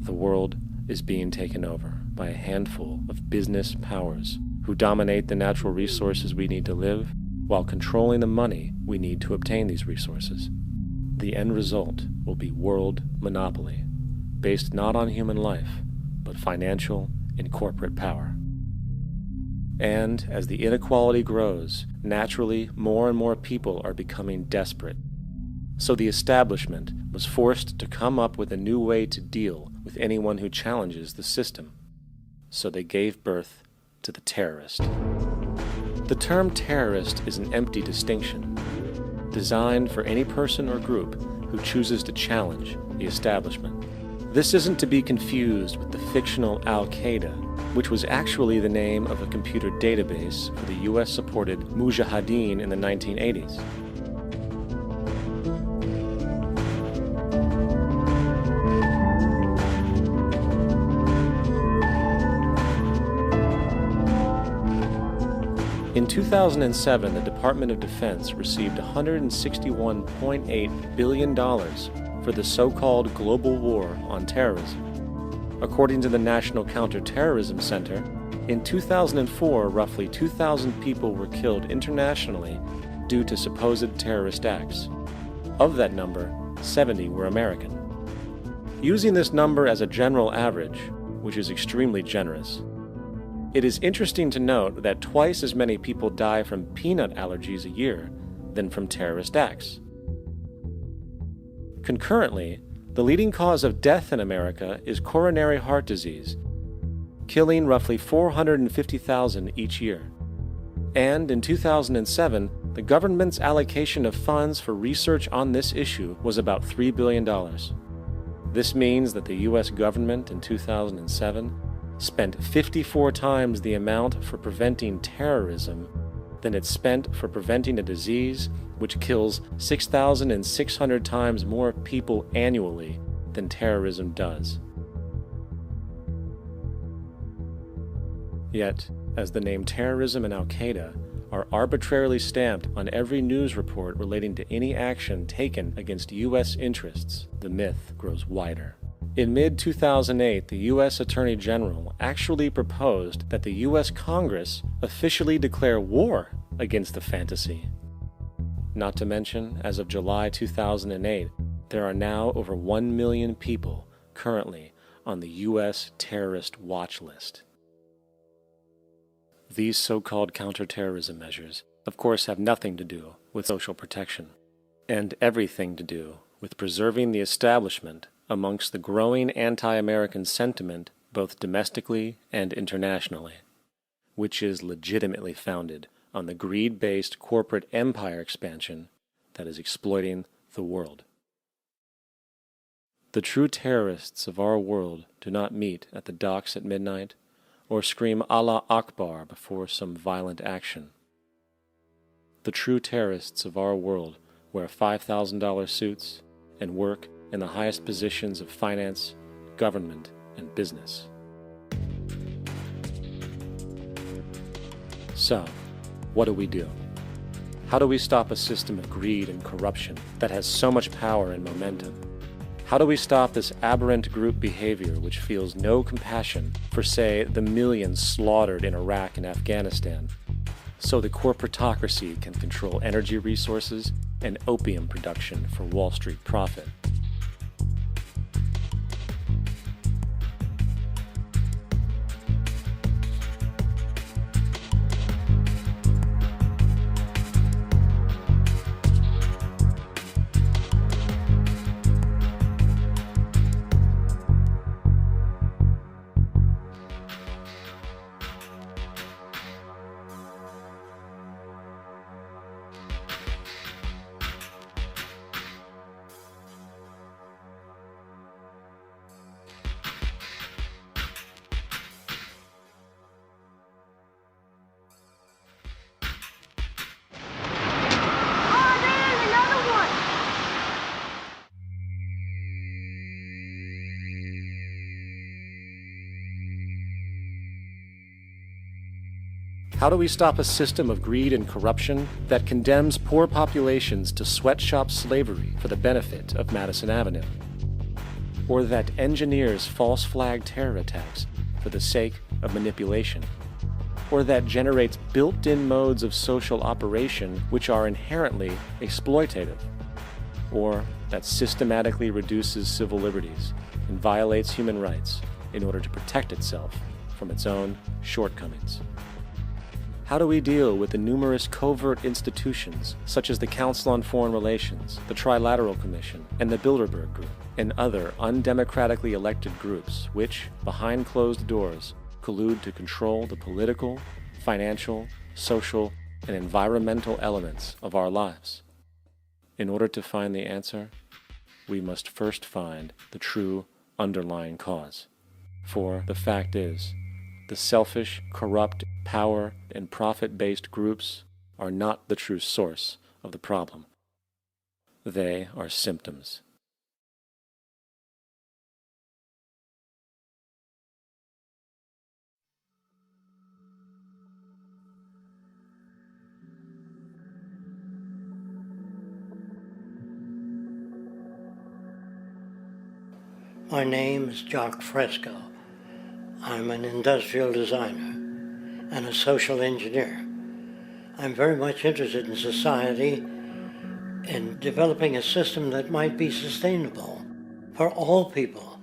The world is being taken over by a handful of business powers who dominate the natural resources we need to live while controlling the money we need to obtain these resources. The end result will be world monopoly, based not on human life, but financial and corporate power. And as the inequality grows, naturally more and more people are becoming desperate. So the establishment was forced to come up with a new way to deal with anyone who challenges the system. So they gave birth to the terrorist. The term terrorist is an empty distinction, designed for any person or group who chooses to challenge the establishment. This isn't to be confused with the fictional Al-Qaeda, which was actually the name of a computer database for the US-supported Mujahideen in the 1980s. In 2007, the Department of Defense received $161.8 billion for the so-called global war on terrorism. According to the National Counterterrorism Center, in 2004, roughly 2,000 people were killed internationally due to supposed terrorist acts. Of that number, 70 were American. Using this number as a general average, which is extremely generous, it is interesting to note that twice as many people die from peanut allergies a year than from terrorist acts. Concurrently, the leading cause of death in America is coronary heart disease, killing roughly 450,000 each year. And in 2007, the government's allocation of funds for research on this issue was about $3 billion. This means that the U.S. government in 2007 spent 54 times the amount for preventing terrorism than it spent for preventing a disease which kills 6,600 times more people annually than terrorism does. Yet, as the name terrorism and Al-Qaeda are arbitrarily stamped on every news report relating to any action taken against U.S. interests, the myth grows wider. In mid-2008, the U.S. Attorney General actually proposed that the U.S. Congress officially declare war against the fantasy. Not to mention, as of July 2008, there are now over 1 million people currently on the U.S. terrorist watch list. These so-called counterterrorism measures, of course, have nothing to do with social protection, and everything to do with preserving the establishment amongst the growing anti-American sentiment both domestically and internationally, which is legitimately founded on the greed-based corporate empire expansion that is exploiting the world. The true terrorists of our world do not meet at the docks at midnight or scream Allah Akbar before some violent action. The true terrorists of our world wear $5,000 suits and work in the highest positions of finance, government, and business. So, what do? How do we stop a system of greed and corruption that has so much power and momentum? How do we stop this aberrant group behavior which feels no compassion for, say, the millions slaughtered in Iraq and Afghanistan, so the corporatocracy can control energy resources and opium production for Wall Street profit? How do we stop a system of greed and corruption that condemns poor populations to sweatshop slavery for the benefit of Madison Avenue? Or that engineers false flag terror attacks for the sake of manipulation? Or that generates built-in modes of social operation which are inherently exploitative? Or that systematically reduces civil liberties and violates human rights in order to protect itself from its own shortcomings? How do we deal with the numerous covert institutions, such as the Council on Foreign Relations, the Trilateral Commission, and the Bilderberg Group, and other undemocratically elected groups which, behind closed doors, collude to control the political, financial, social, and environmental elements of our lives? In order to find the answer, we must first find the true underlying cause. For the fact is, the selfish, corrupt, power, and profit-based groups are not the true source of the problem. They are symptoms. My name is Jock Fresco. I'm an industrial designer and a social engineer. I'm very much interested in society and developing a system that might be sustainable for all people.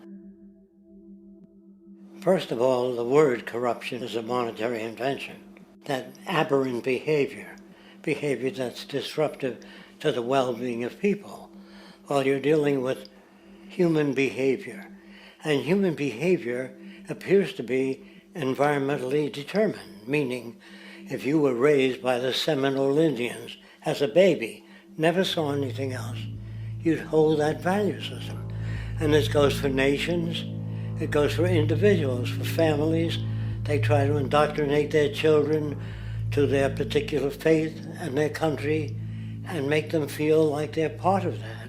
First of all, the word corruption is a monetary invention. That aberrant behavior that's disruptive to the well-being of people. Well, you're dealing with human behavior. And human behavior appears to be environmentally determined, meaning if you were raised by the Seminole Indians as a baby, never saw anything else, you'd hold that value system. And this goes for nations, it goes for individuals, for families. They try to indoctrinate their children to their particular faith and their country and make them feel like they're part of that.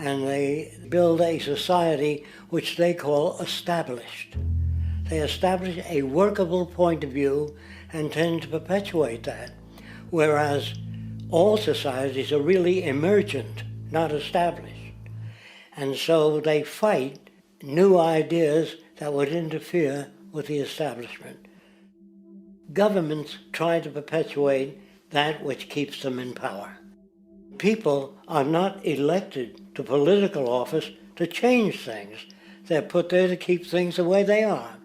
And they build a society which they call established. They establish a workable point of view and tend to perpetuate that, whereas all societies are really emergent, not established. And so they fight new ideas that would interfere with the establishment. Governments try to perpetuate that which keeps them in power. People are not elected to political office to change things. They're put there to keep things the way they are.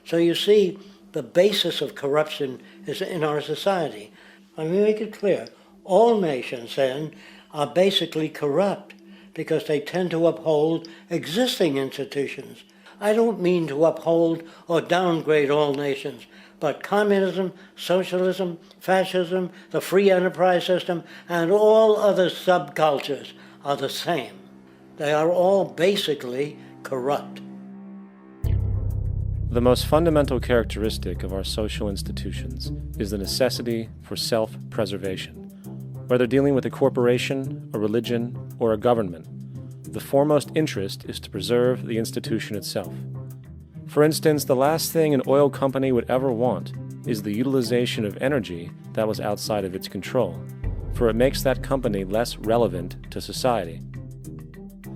So you see, the basis of corruption is in our society. Let me make it clear. All nations, then, are basically corrupt because they tend to uphold existing institutions. I don't mean to uphold or downgrade all nations, but communism, socialism, fascism, the free enterprise system, and all other subcultures are the same. They are all basically corrupt. The most fundamental characteristic of our social institutions is the necessity for self-preservation. Whether dealing with a corporation, a religion, or a government, the foremost interest is to preserve the institution itself. For instance, the last thing an oil company would ever want is the utilization of energy that was outside of its control, for it makes that company less relevant to society.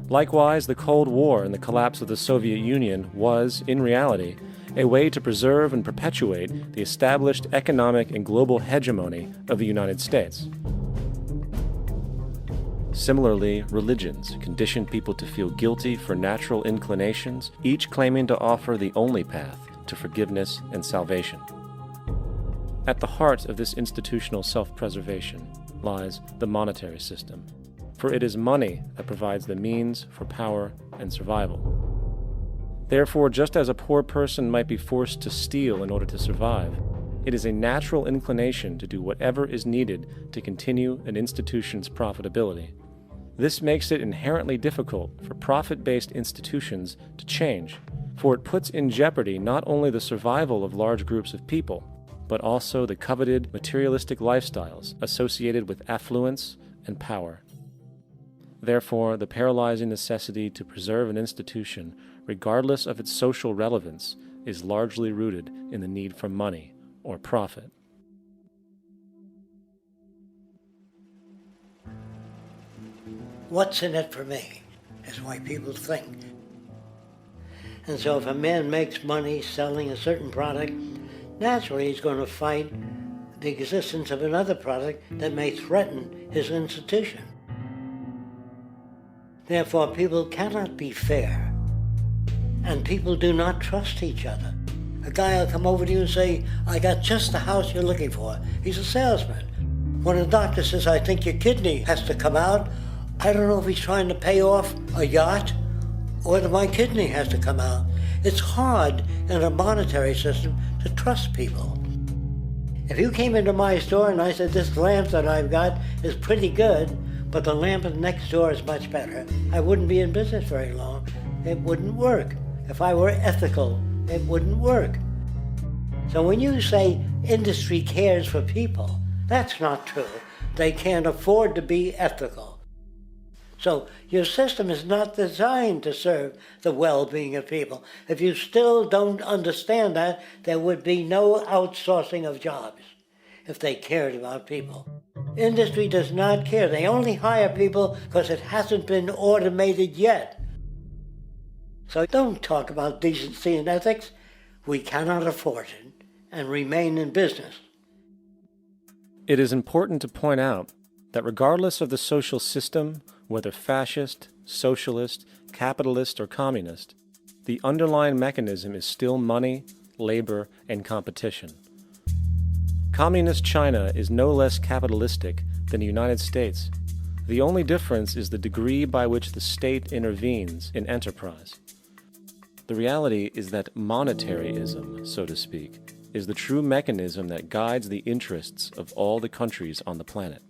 Likewise, the Cold War and the collapse of the Soviet Union was, in reality, a way to preserve and perpetuate the established economic and global hegemony of the United States. Similarly, religions condition people to feel guilty for natural inclinations, each claiming to offer the only path to forgiveness and salvation. At the heart of this institutional self-preservation lies the monetary system, for it is money that provides the means for power and survival. Therefore, just as a poor person might be forced to steal in order to survive, it is a natural inclination to do whatever is needed to continue an institution's profitability. This makes it inherently difficult for profit-based institutions to change, for it puts in jeopardy not only the survival of large groups of people, but also the coveted materialistic lifestyles associated with affluence and power. Therefore, the paralyzing necessity to preserve an institution, regardless of its social relevance, is largely rooted in the need for money or profit. What's in it for me is why people think. And so if a man makes money selling a certain product, naturally he's going to fight the existence of another product that may threaten his institution. Therefore, people cannot be fair, and people do not trust each other. A guy will come over to you and say, I got just the house you're looking for. He's a salesman. When a doctor says, I think your kidney has to come out, I don't know if he's trying to pay off a yacht or whether my kidney has to come out. It's hard in a monetary system to trust people. If you came into my store and I said, this lamp that I've got is pretty good, but the lamp next door is much better, I wouldn't be in business very long. It wouldn't work. If I were ethical, it wouldn't work. So when you say industry cares for people, that's not true. They can't afford to be ethical. So your system is not designed to serve the well-being of people. If you still don't understand that, there would be no outsourcing of jobs if they cared about people. Industry does not care. They only hire people because it hasn't been automated yet. So don't talk about decency and ethics. We cannot afford it and remain in business. It is important to point out that regardless of the social system, whether fascist, socialist, capitalist, or communist, the underlying mechanism is still money, labor, and competition. Communist China is no less capitalistic than the United States, The only difference is the degree by which the state intervenes in enterprise. The reality is that monetaryism, so to speak, is the true mechanism that guides the interests of all the countries on the planet.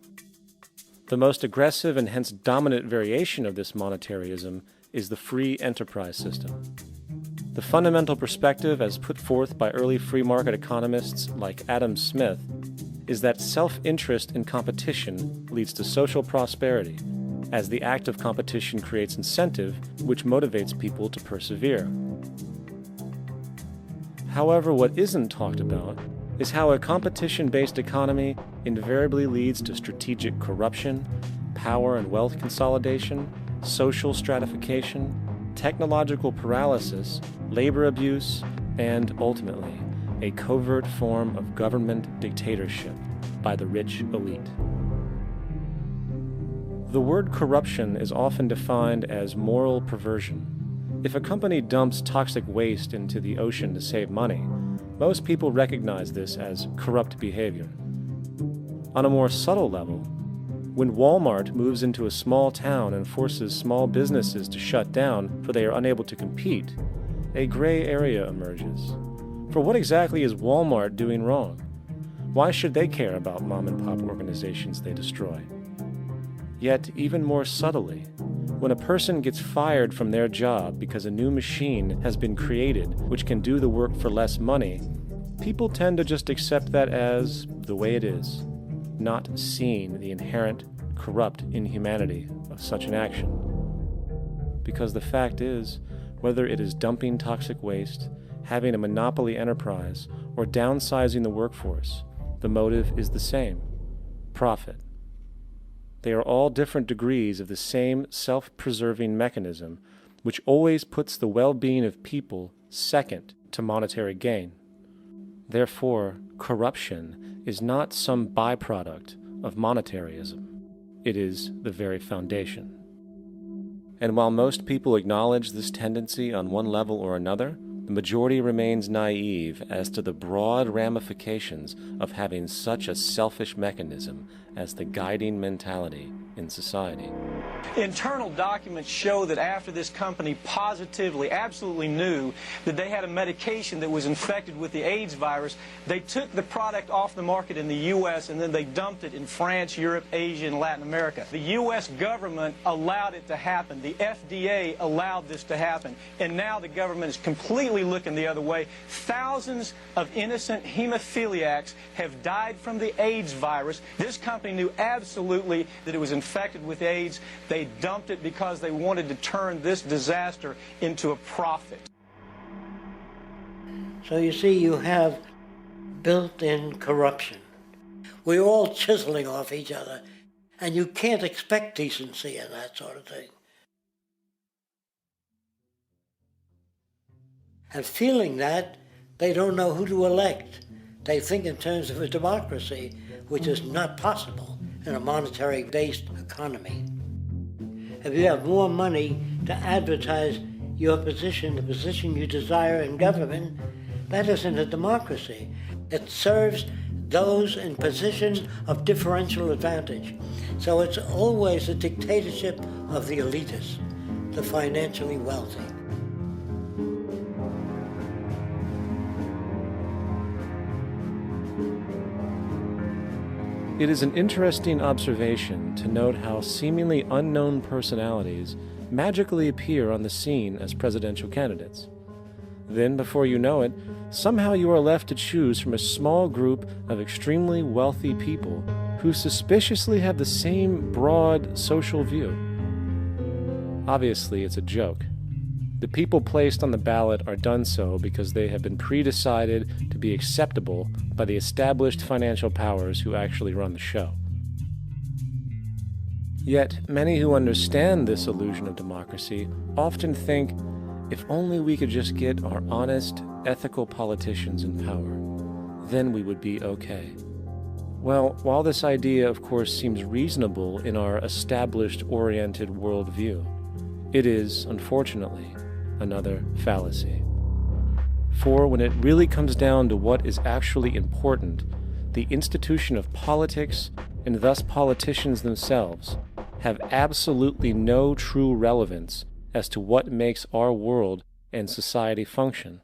The most aggressive and hence dominant variation of this monetaryism is the free enterprise system. The fundamental perspective, as put forth by early free market economists like Adam Smith, is that self-interest in competition leads to social prosperity, as the act of competition creates incentive, which motivates people to persevere. However, what isn't talked about is how a competition-based economy invariably leads to strategic corruption, power and wealth consolidation, social stratification, technological paralysis, labor abuse, and, ultimately, a covert form of government dictatorship by the rich elite. The word corruption is often defined as moral perversion. If a company dumps toxic waste into the ocean to save money, most people recognize this as corrupt behavior. On a more subtle level, when Walmart moves into a small town and forces small businesses to shut down for they are unable to compete, a gray area emerges. For what exactly is Walmart doing wrong? Why should they care about mom-and-pop organizations they destroy? Yet, even more subtly, when a person gets fired from their job because a new machine has been created which can do the work for less money, people tend to just accept that as the way it is, not seeing the inherent, corrupt inhumanity of such an action. Because the fact is, whether it is dumping toxic waste, having a monopoly enterprise, or downsizing the workforce, the motive is the same: profit. They are all different degrees of the same self-preserving mechanism, which always puts the well-being of people second to monetary gain. Therefore, corruption is not some byproduct of monetaryism. It is the very foundation. And while most people acknowledge this tendency on one level or another, the majority remains naive as to the broad ramifications of having such a selfish mechanism as the guiding mentality in society. Internal documents show that after this company positively, absolutely knew that they had a medication that was infected with the AIDS virus, they took the product off the market in the U.S. and then they dumped it in France, Europe, Asia, and Latin America. The U.S. government allowed it to happen. The FDA allowed this to happen. And now the government is completely looking the other way. Thousands of innocent hemophiliacs have died from the AIDS virus. This company knew absolutely that it was infected with AIDS. They dumped it because they wanted to turn this disaster into a profit. So you see, you have built-in corruption. We're all chiseling off each other, and you can't expect decency in that sort of thing. And feeling that, they don't know who to elect. They think in terms of a democracy, which is not possible in a monetary-based economy. If you have more money to advertise your position, the position you desire in government, that isn't a democracy. It serves those in positions of differential advantage. So it's always a dictatorship of the elitists, the financially wealthy. It is an interesting observation to note how seemingly unknown personalities magically appear on the scene as presidential candidates. Then, before you know it, somehow you are left to choose from a small group of extremely wealthy people who suspiciously have the same broad social view. Obviously, it's a joke. The people placed on the ballot are done so because they have been pre-decided to be acceptable by the established financial powers who actually run the show. Yet, many who understand this illusion of democracy often think, if only we could just get our honest, ethical politicians in power, then we would be okay. Well, while this idea, of course, seems reasonable in our established-oriented worldview, it is, unfortunately, another fallacy. For when it really comes down to what is actually important, the institution of politics, and thus politicians themselves, have absolutely no true relevance as to what makes our world and society function.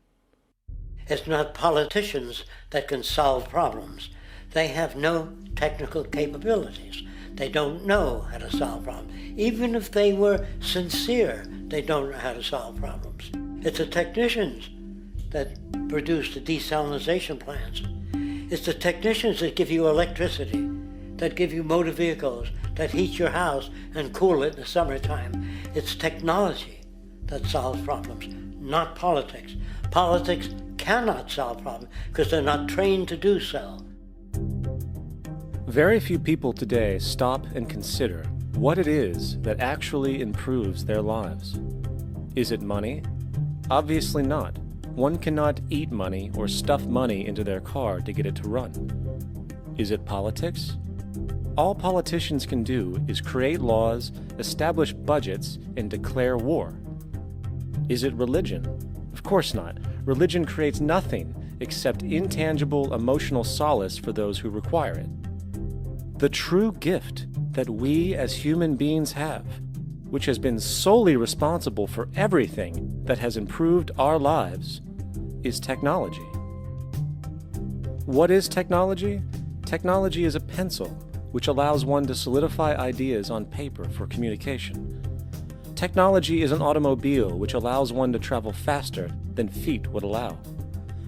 It's not politicians that can solve problems. They have no technical capabilities. They don't know how to solve problems. Even if they were sincere, they don't know how to solve problems. It's the technicians that produce the desalination plants. It's the technicians that give you electricity, that give you motor vehicles, that heat your house and cool it in the summertime. It's technology that solves problems, not politics. Politics cannot solve problems because they're not trained to do so. Very few people today stop and consider what it is that actually improves their lives. Is it money? Obviously not. One cannot eat money or stuff money into their car to get it to run. Is it politics? All politicians can do is create laws, establish budgets, and declare war. Is it religion? Of course not. Religion creates nothing except intangible emotional solace for those who require it. The true gift that we as human beings have, which has been solely responsible for everything that has improved our lives, is technology. What is technology? Technology is a pencil which allows one to solidify ideas on paper for communication. Technology is an automobile which allows one to travel faster than feet would allow.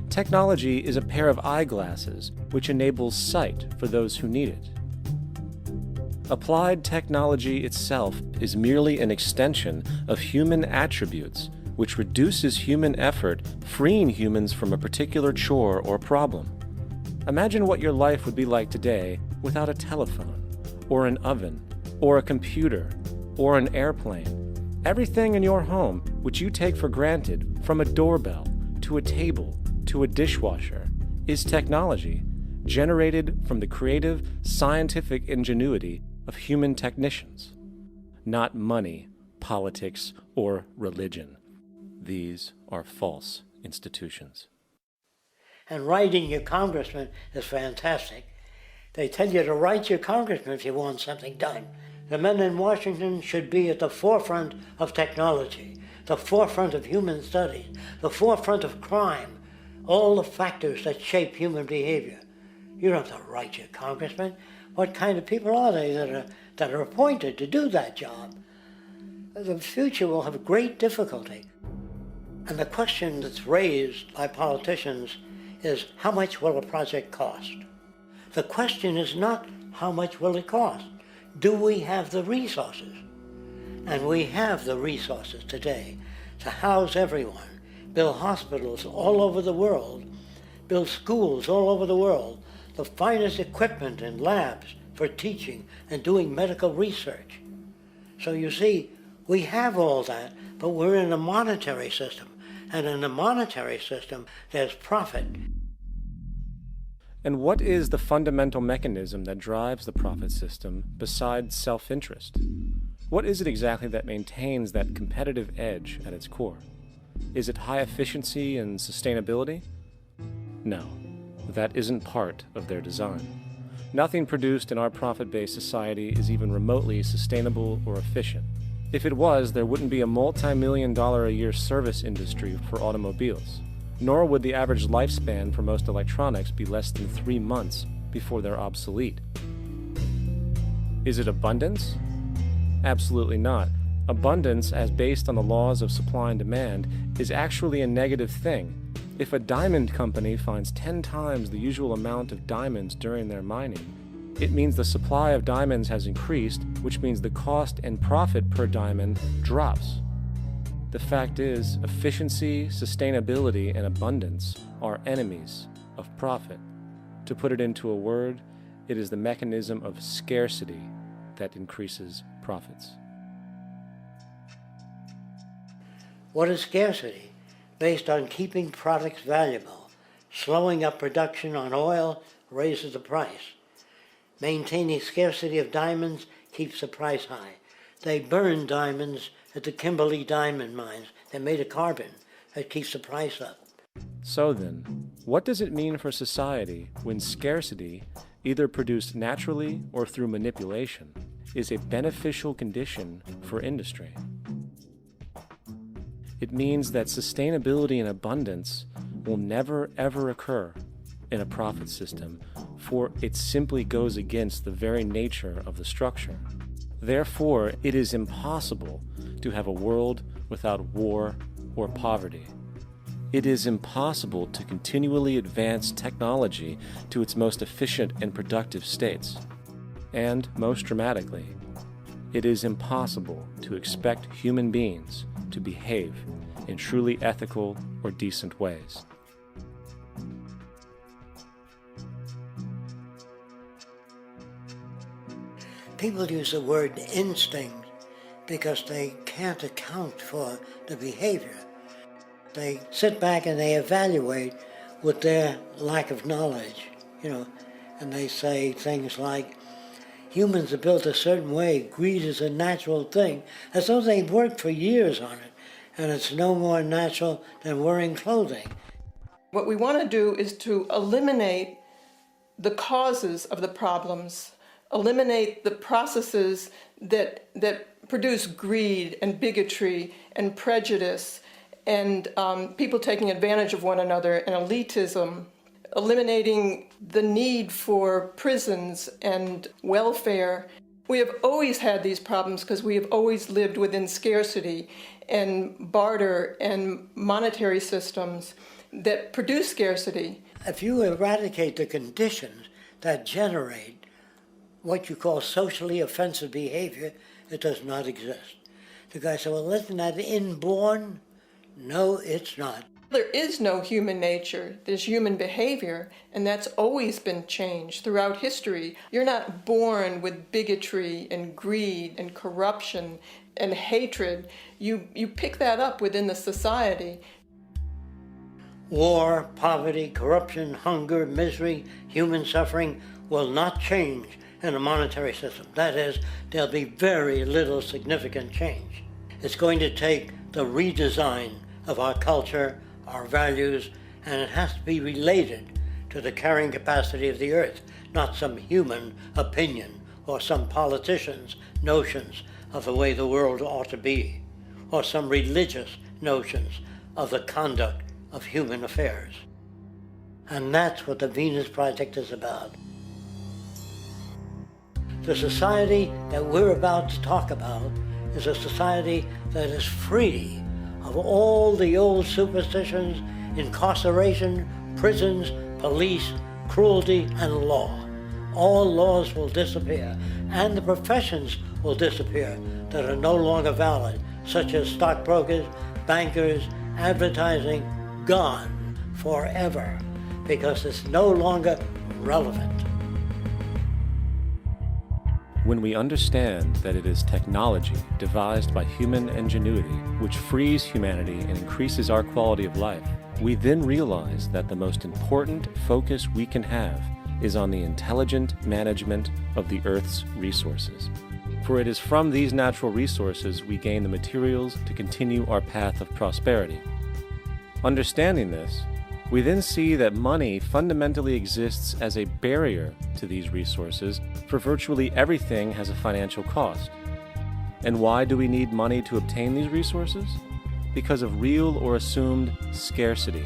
Technology is a pair of eyeglasses which enables sight for those who need it. Applied technology itself is merely an extension of human attributes which reduces human effort, freeing humans from a particular chore or problem. Imagine what your life would be like today without a telephone, or an oven, or a computer, or an airplane. Everything in your home which you take for granted, from a doorbell to a table to a dishwasher, is technology generated from the creative, scientific ingenuity of human technicians, not money, politics, or religion. These are false institutions. And writing your congressman is fantastic. They tell you to write your congressman if you want something done. The men in Washington should be at the forefront of technology, the forefront of human studies, the forefront of crime, all the factors that shape human behavior. You don't have to write your congressman. What kind of people are they that are appointed to do that job? The future will have great difficulty. And the question that's raised by politicians is, how much will a project cost? The question is not, how much will it cost? Do we have the resources? And we have the resources today to house everyone, build hospitals all over the world, build schools all over the world, the finest equipment and labs for teaching and doing medical research. So you see, we have all that, but we're in a monetary system. And in a monetary system, there's profit. And what is the fundamental mechanism that drives the profit system besides self-interest? What is it exactly that maintains that competitive edge at its core? Is it high efficiency and sustainability? No, that isn't part of their design. Nothing produced in our profit-based society is even remotely sustainable or efficient. If it was, there wouldn't be a multi-million-dollar-a-year service industry for automobiles, nor would the average lifespan for most electronics be less than 3 months before they're obsolete. Is it abundance? Absolutely not. Abundance, as based on the laws of supply and demand, is actually a negative thing. If a diamond company finds 10 times the usual amount of diamonds during their mining, it means the supply of diamonds has increased, which means the cost and profit per diamond drops. The fact is, efficiency, sustainability, and abundance are enemies of profit. To put it into a word, it is the mechanism of scarcity that increases profits. What is scarcity? Based on keeping products valuable. Slowing up production on oil raises the price. Maintaining scarcity of diamonds keeps the price high. They burn diamonds at the Kimberley diamond mines. They're made of carbon. That keeps the price up. So then, what does it mean for society when scarcity, either produced naturally or through manipulation, is a beneficial condition for industry. It means that sustainability and abundance will never ever occur in a profit system, for it simply goes against the very nature of the structure. Therefore, it is impossible to have a world without war or poverty. It is impossible to continually advance technology to its most efficient and productive states. And, most dramatically, it is impossible to expect human beings to behave in truly ethical or decent ways. People use the word instinct because they can't account for the behavior. They sit back and they evaluate with their lack of knowledge, and they say things like, humans are built a certain way, greed is a natural thing, as though they've worked for years on it, and it's no more natural than wearing clothing. What we want to do is to eliminate the causes of the problems, eliminate the processes that produce greed and bigotry and prejudice and people taking advantage of one another and elitism, eliminating the need for prisons and welfare. We have always had these problems because we have always lived within scarcity and barter and monetary systems that produce scarcity. If you eradicate the conditions that generate what you call socially offensive behavior, it does not exist. The guy said, well, isn't that inborn? No, it's not. There is no human nature. There's human behavior, and that's always been changed throughout history. You're not born with bigotry and greed and corruption and hatred. You pick that up within the society. War, poverty, corruption, hunger, misery, human suffering will not change in a monetary system. That is, there'll be very little significant change. It's going to take the redesign of our culture, our values, and it has to be related to the carrying capacity of the earth, not some human opinion or some politician's notions of the way the world ought to be, or some religious notions of the conduct of human affairs. And that's what the Venus Project is about. The society that we're about to talk about is a society that is free of all the old superstitions, incarceration, prisons, police, cruelty, and law. All laws will disappear, and the professions will disappear that are no longer valid, such as stockbrokers, bankers, advertising, gone forever, because it's no longer relevant. When we understand that it is technology devised by human ingenuity which frees humanity and increases our quality of life, we then realize that the most important focus we can have is on the intelligent management of the Earth's resources. For it is from these natural resources we gain the materials to continue our path of prosperity. Understanding this, we then see that money fundamentally exists as a barrier to these resources, for virtually everything has a financial cost. And why do we need money to obtain these resources? Because of real or assumed scarcity.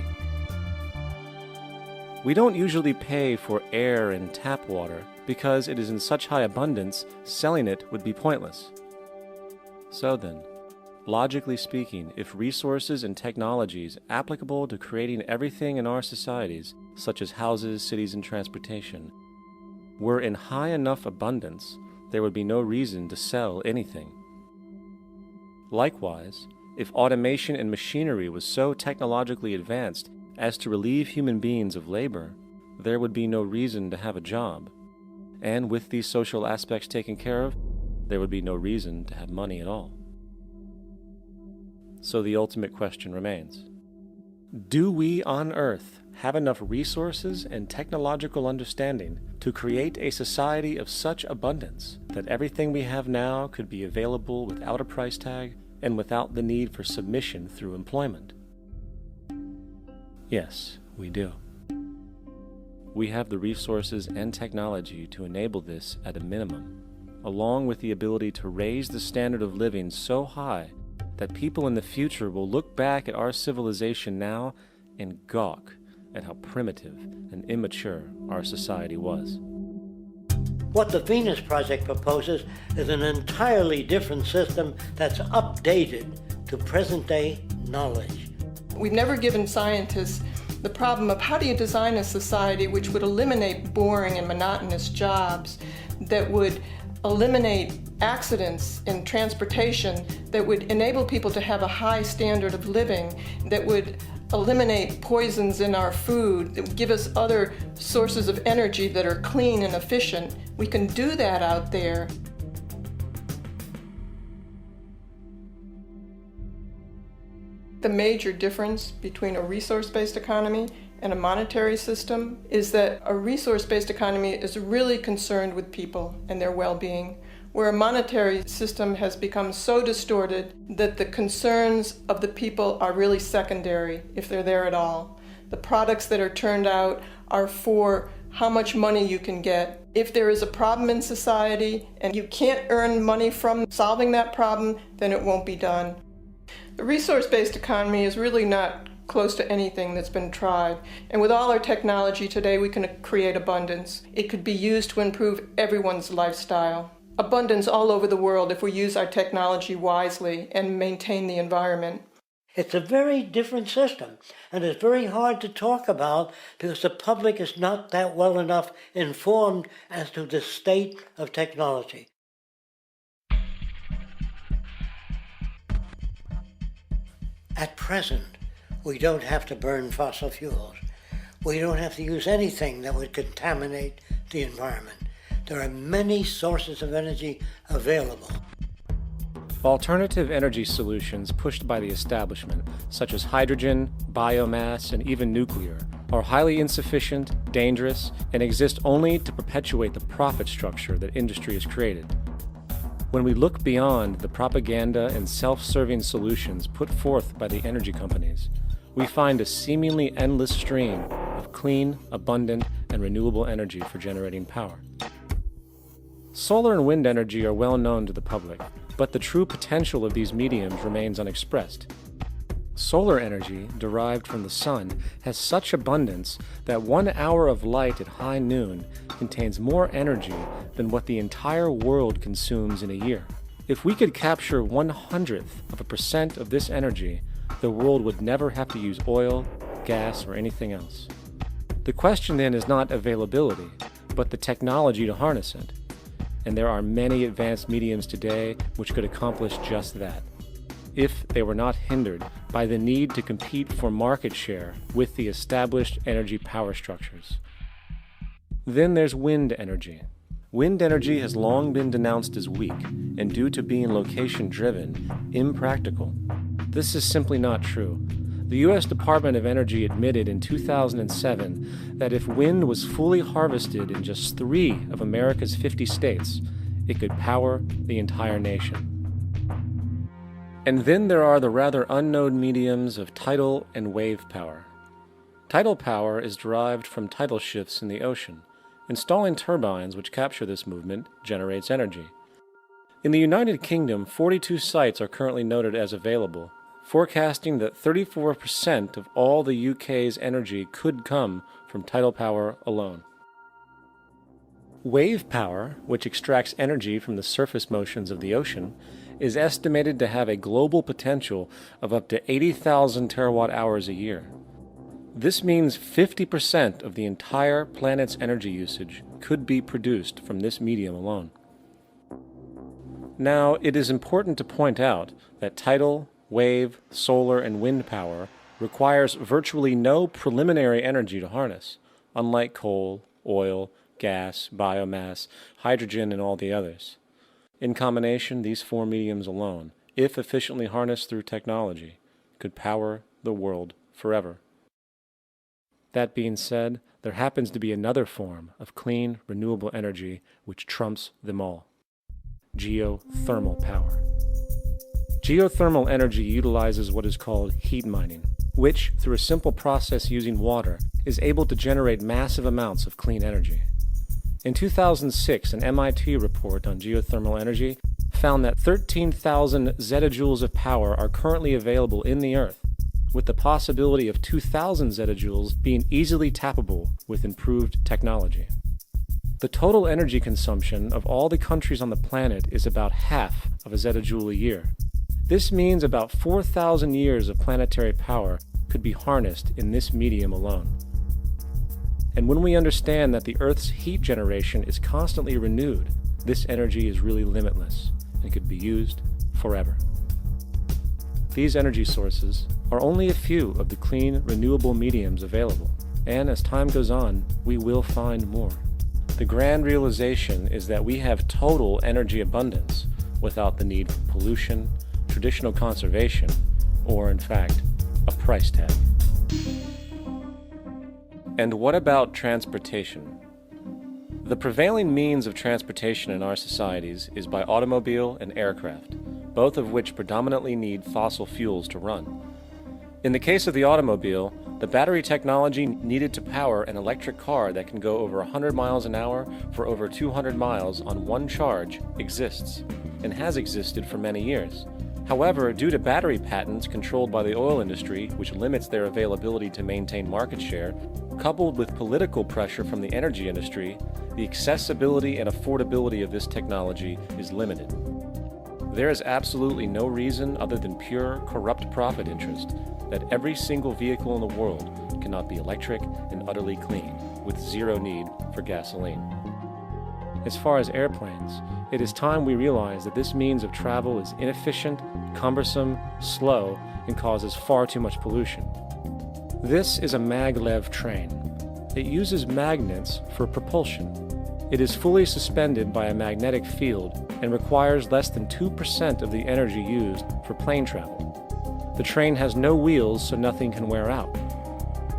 We don't usually pay for air and tap water because it is in such high abundance, selling it would be pointless. So then, logically speaking, if resources and technologies applicable to creating everything in our societies, such as houses, cities, and transportation, were in high enough abundance, there would be no reason to sell anything. Likewise, if automation and machinery was so technologically advanced as to relieve human beings of labor, there would be no reason to have a job. And with these social aspects taken care of, there would be no reason to have money at all. So the ultimate question remains: do we on Earth have enough resources and technological understanding to create a society of such abundance that everything we have now could be available without a price tag and without the need for submission through employment? Yes, we do. We have the resources and technology to enable this at a minimum. along with the ability to raise the standard of living so high that people in the future will look back at our civilization now and gawk at how primitive and immature our society was. What the Venus Project proposes is an entirely different system that's updated to present-day knowledge. We've never given scientists the problem of how do you design a society which would eliminate boring and monotonous jobs, that would eliminate accidents in transportation, that would enable people to have a high standard of living, that would eliminate poisons in our food, that would give us other sources of energy that are clean and efficient. We can do that out there. The major difference between a resource-based economy and a monetary system is that a resource-based economy is really concerned with people and their well-being, where a monetary system has become so distorted that the concerns of the people are really secondary, if they're there at all. The products that are turned out are for how much money you can get. If there is a problem in society and you can't earn money from solving that problem, then it won't be done. The resource-based economy is really not close to anything that's been tried. And with all our technology today, we can create abundance. It could be used to improve everyone's lifestyle. Abundance all over the world if we use our technology wisely and maintain the environment. It's a very different system, and it's very hard to talk about because the public is not that well enough informed as to the state of technology. At present, we don't have to burn fossil fuels. We don't have to use anything that would contaminate the environment. There are many sources of energy available. Alternative energy solutions pushed by the establishment, such as hydrogen, biomass, and even nuclear, are highly insufficient, dangerous, and exist only to perpetuate the profit structure that industry has created. When we look beyond the propaganda and self-serving solutions put forth by the energy companies, we find a seemingly endless stream of clean, abundant, and renewable energy for generating power. Solar and wind energy are well known to the public, but the true potential of these mediums remains unexpressed. Solar energy, derived from the sun, has such abundance that 1 hour of light at high noon contains more energy than what the entire world consumes in a year. If we could capture 0.01% of this energy, the world would never have to use oil, gas, or anything else. The question then is not availability, but the technology to harness it. And there are many advanced mediums today which could accomplish just that, if they were not hindered by the need to compete for market share with the established energy power structures. Then there's wind energy. Wind energy has long been denounced as weak, and due to being location-driven, impractical. This is simply not true. The U.S. Department of Energy admitted in 2007 that if wind was fully harvested in just 3 of America's 50 states, it could power the entire nation. And then there are the rather unknown mediums of tidal and wave power. Tidal power is derived from tidal shifts in the ocean. Installing turbines which capture this movement generates energy. In the United Kingdom, 42 sites are currently noted as available, forecasting that 34% of all the UK's energy could come from tidal power alone. Wave power, which extracts energy from the surface motions of the ocean, is estimated to have a global potential of up to 80,000 terawatt-hours a year. This means 50% of the entire planet's energy usage could be produced from this medium alone. Now, it is important to point out that tidal, wave, solar, and wind power requires virtually no preliminary energy to harness, unlike coal, oil, gas, biomass, hydrogen, and all the others. In combination, these 4 mediums alone, if efficiently harnessed through technology, could power the world forever. That being said, there happens to be another form of clean, renewable energy which trumps them all: geothermal power. Geothermal energy utilizes what is called heat mining, which, through a simple process using water, is able to generate massive amounts of clean energy. In 2006, an MIT report on geothermal energy found that 13,000 zettajoules of power are currently available in the Earth, with the possibility of 2,000 zettajoules being easily tappable with improved technology. The total energy consumption of all the countries on the planet is about half of a zettajoule a year. This means about 4,000 years of planetary power could be harnessed in this medium alone. And when we understand that the Earth's heat generation is constantly renewed, this energy is really limitless and could be used forever. These energy sources are only a few of the clean, renewable mediums available, and as time goes on, we will find more. The grand realization is that we have total energy abundance without the need for pollution, traditional conservation, or in fact, a price tag. And what about transportation? The prevailing means of transportation in our societies is by automobile and aircraft, both of which predominantly need fossil fuels to run. In the case of the automobile, the battery technology needed to power an electric car that can go over 100 miles an hour for over 200 miles on one charge exists, and has existed for many years. However, due to battery patents controlled by the oil industry, which limits their availability to maintain market share, coupled with political pressure from the energy industry, the accessibility and affordability of this technology is limited. There is absolutely no reason other than pure, corrupt profit interest that every single vehicle in the world cannot be electric and utterly clean, with zero need for gasoline. As far as airplanes, it is time we realize that this means of travel is inefficient, cumbersome, slow, and causes far too much pollution. This is a maglev train. It uses magnets for propulsion. It is fully suspended by a magnetic field and requires less than 2% of the energy used for plane travel. The train has no wheels, so nothing can wear out.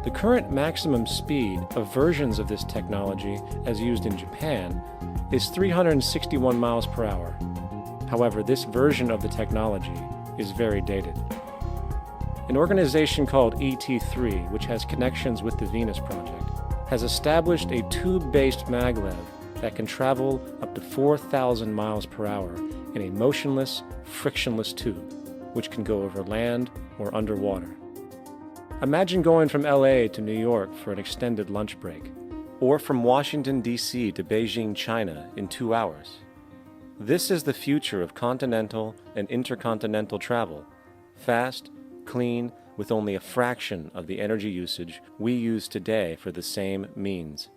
The current maximum speed of versions of this technology, as used in Japan, is 361 miles per hour. However, this version of the technology is very dated. An organization called ET3, which has connections with the Venus Project, has established a tube-based maglev that can travel up to 4,000 miles per hour in a motionless, frictionless tube, which can go over land or underwater. Imagine going from LA to New York for an extended lunch break, or from Washington, D.C. to Beijing, China in 2 hours. This is the future of continental and intercontinental travel, fast, clean, with only a fraction of the energy usage we use today for the same means.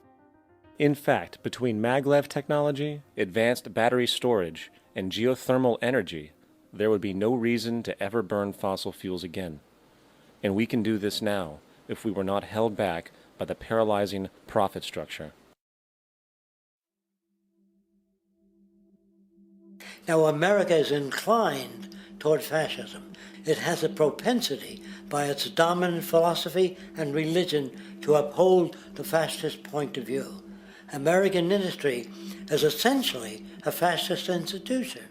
In fact, between maglev technology, advanced battery storage, and geothermal energy, there would be no reason to ever burn fossil fuels again. And we can do this now if we were not held back by the paralyzing profit structure. Now, America is inclined toward fascism. It has a propensity by its dominant philosophy and religion to uphold the fascist point of view. American industry is essentially a fascist institution.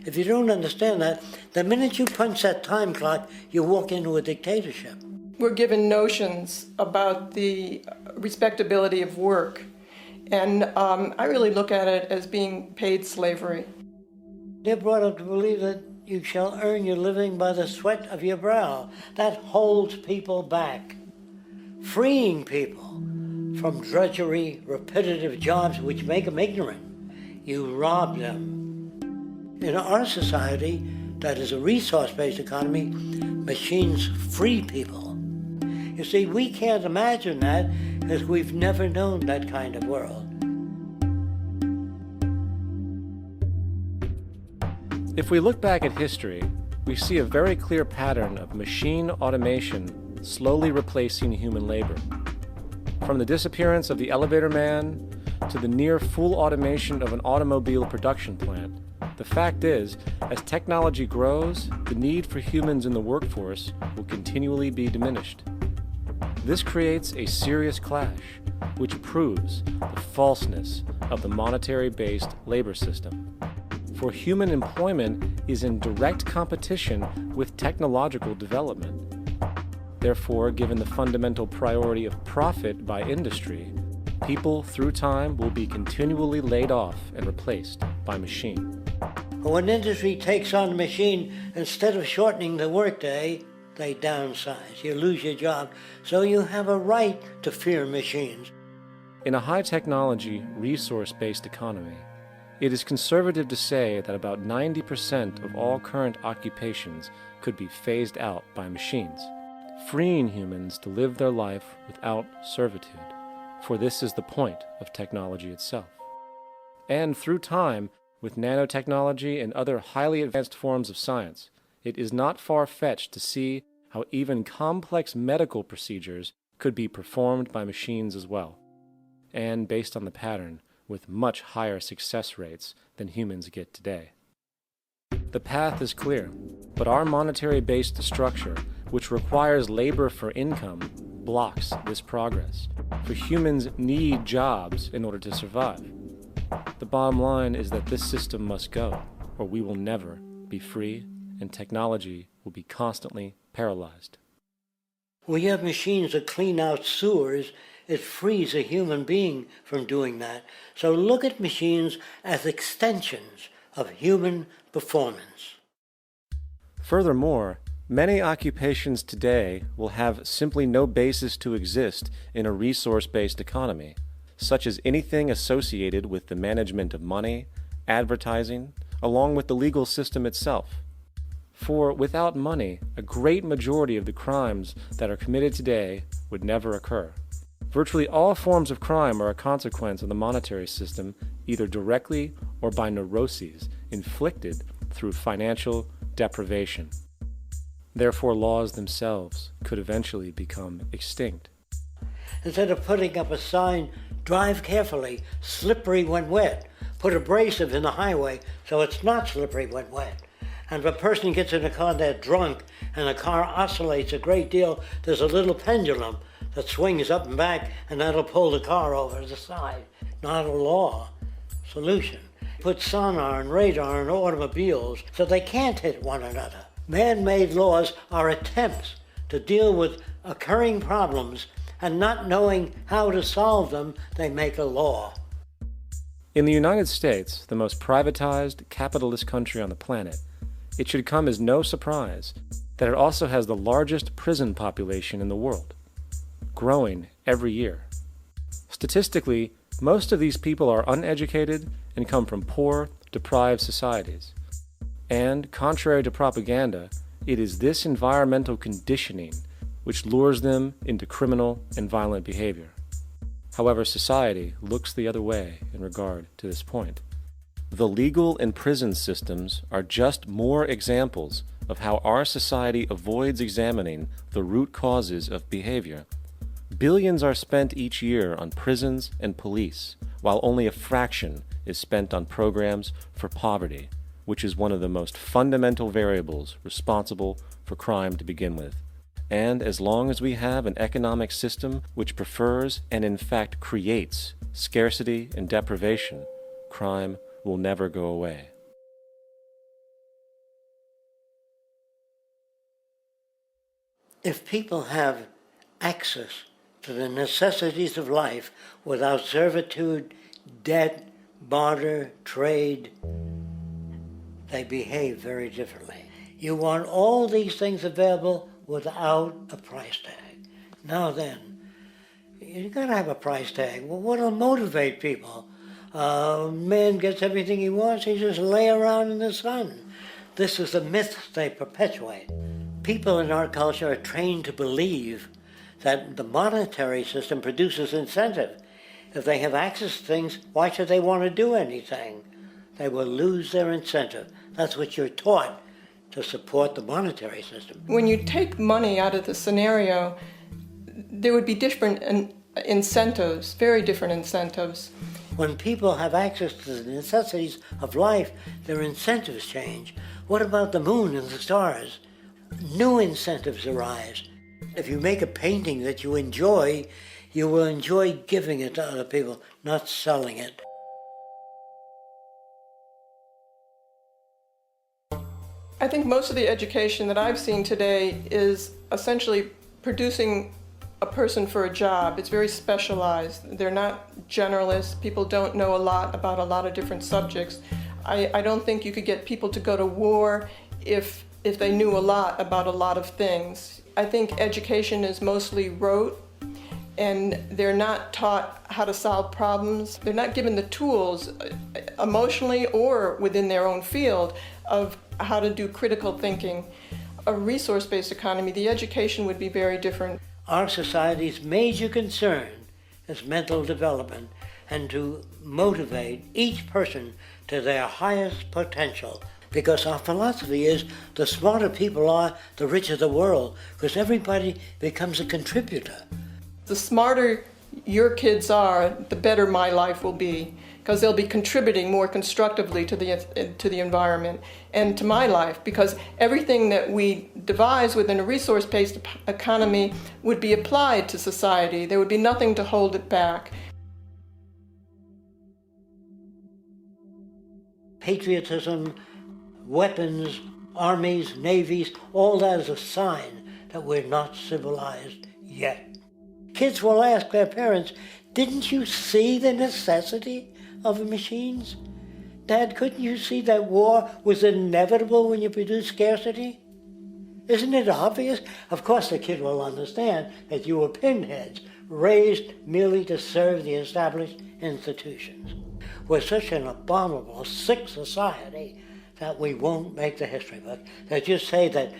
If you don't understand that, the minute you punch that time clock, you walk into a dictatorship. We're given notions about the respectability of work, and I really look at it as being paid slavery. They're brought up to believe that you shall earn your living by the sweat of your brow. That holds people back, freeing people from drudgery, repetitive jobs which make them ignorant. You rob them. In our society, that is a resource-based economy, machines free people. You see, we can't imagine that because we've never known that kind of world. If we look back at history, we see a very clear pattern of machine automation slowly replacing human labor. From the disappearance of the elevator man to the near full automation of an automobile production plant, the fact is, as technology grows, the need for humans in the workforce will continually be diminished. This creates a serious clash, which proves the falseness of the monetary-based labor system. For human employment is in direct competition with technological development. Therefore, given the fundamental priority of profit by industry, People, through time, will be continually laid off and replaced by machine. When industry takes on a machine, instead of shortening the workday, they downsize. You lose your job. So you have a right to fear machines. In a high-technology, resource-based economy, it is conservative to say that about 90% of all current occupations could be phased out by machines, freeing humans to live their life without servitude, for this is the point of technology itself. And through time, with nanotechnology and other highly advanced forms of science, it is not far-fetched to see how even complex medical procedures could be performed by machines as well, and based on the pattern, with much higher success rates than humans get today. The path is clear, but our monetary-based structure, which requires labor for income, blocks this progress, for humans need jobs in order to survive. The bottom line is that this system must go, or we will never be free, and technology will be constantly paralyzed. We have machines that clean out sewers. It frees a human being from doing that. So look at machines as extensions of human performance. Furthermore, many occupations today will have simply no basis to exist in a resource-based economy, such as anything associated with the management of money, advertising, along with the legal system itself. For without money, a great majority of the crimes that are committed today would never occur. Virtually all forms of crime are a consequence of the monetary system, either directly or by neuroses inflicted through financial deprivation. Therefore, laws themselves could eventually become extinct. Instead of putting up a sign, drive carefully, slippery when wet, put abrasive in the highway so it's not slippery when wet. And if a person gets in a car they're drunk and the car oscillates a great deal, there's a little pendulum that swings up and back, and that'll pull the car over to the side. Not a law solution. Put sonar and radar in automobiles so they can't hit one another. Man-made laws are attempts to deal with occurring problems, and not knowing how to solve them, they make a law. In the United States, the most privatized, capitalist country on the planet, it should come as no surprise that it also has the largest prison population in the world, growing every year. Statistically, most of these people are uneducated and come from poor, deprived societies. And, contrary to propaganda, it is this environmental conditioning which lures them into criminal and violent behavior. However, society looks the other way in regard to this point. The legal and prison systems are just more examples of how our society avoids examining the root causes of behavior. Billions are spent each year on prisons and police, while only a fraction is spent on programs for poverty, which is one of the most fundamental variables responsible for crime to begin with. And as long as we have an economic system which prefers and in fact creates scarcity and deprivation, crime will never go away. If people have access to the necessities of life without servitude, debt, barter, trade, they behave very differently. You want all these things available without a price tag. Now then, you gotta have a price tag. Well, what'll motivate people? Man gets everything he wants, he just lay around in the sun. This is the myth they perpetuate. People in our culture are trained to believe that the monetary system produces incentive. If they have access to things, why should they want to do anything? They will lose their incentive. That's what you're taught to support the monetary system. When you take money out of the scenario, there would be different incentives, very different incentives. When people have access to the necessities of life, their incentives change. What about the moon and the stars? New incentives arise. If you make a painting that you will enjoy giving it to other people, not selling it. I think most of the education that I've seen today is essentially producing a person for a job. It's very specialized. They're not generalists. People don't know a lot about a lot of different subjects. I don't think you could get people to go to war if they knew a lot about a lot of things. I think education is mostly rote, and they're not taught how to solve problems. They're not given the tools emotionally or within their own field of how to do critical thinking. A resource-based economy, the education would be very different. Our society's major concern is mental development and to motivate each person to their highest potential. Because our philosophy is the smarter people are, the richer the world, because everybody becomes a contributor. The smarter your kids are, the better my life will be, because they'll be contributing more constructively to the environment and to my life, because everything that we devise within a resource-based economy would be applied to society. There would be nothing to hold it back. Patriotism, weapons, armies, navies, all that is a sign that we're not civilized yet. Kids will ask their parents, didn't you see the necessity of the machines? Dad, couldn't you see that war was inevitable when you produce scarcity? Isn't it obvious? Of course the kid will understand that you were pinheads, raised merely to serve the established institutions. We're such an abominable, sick society that we won't make the history book. They just say that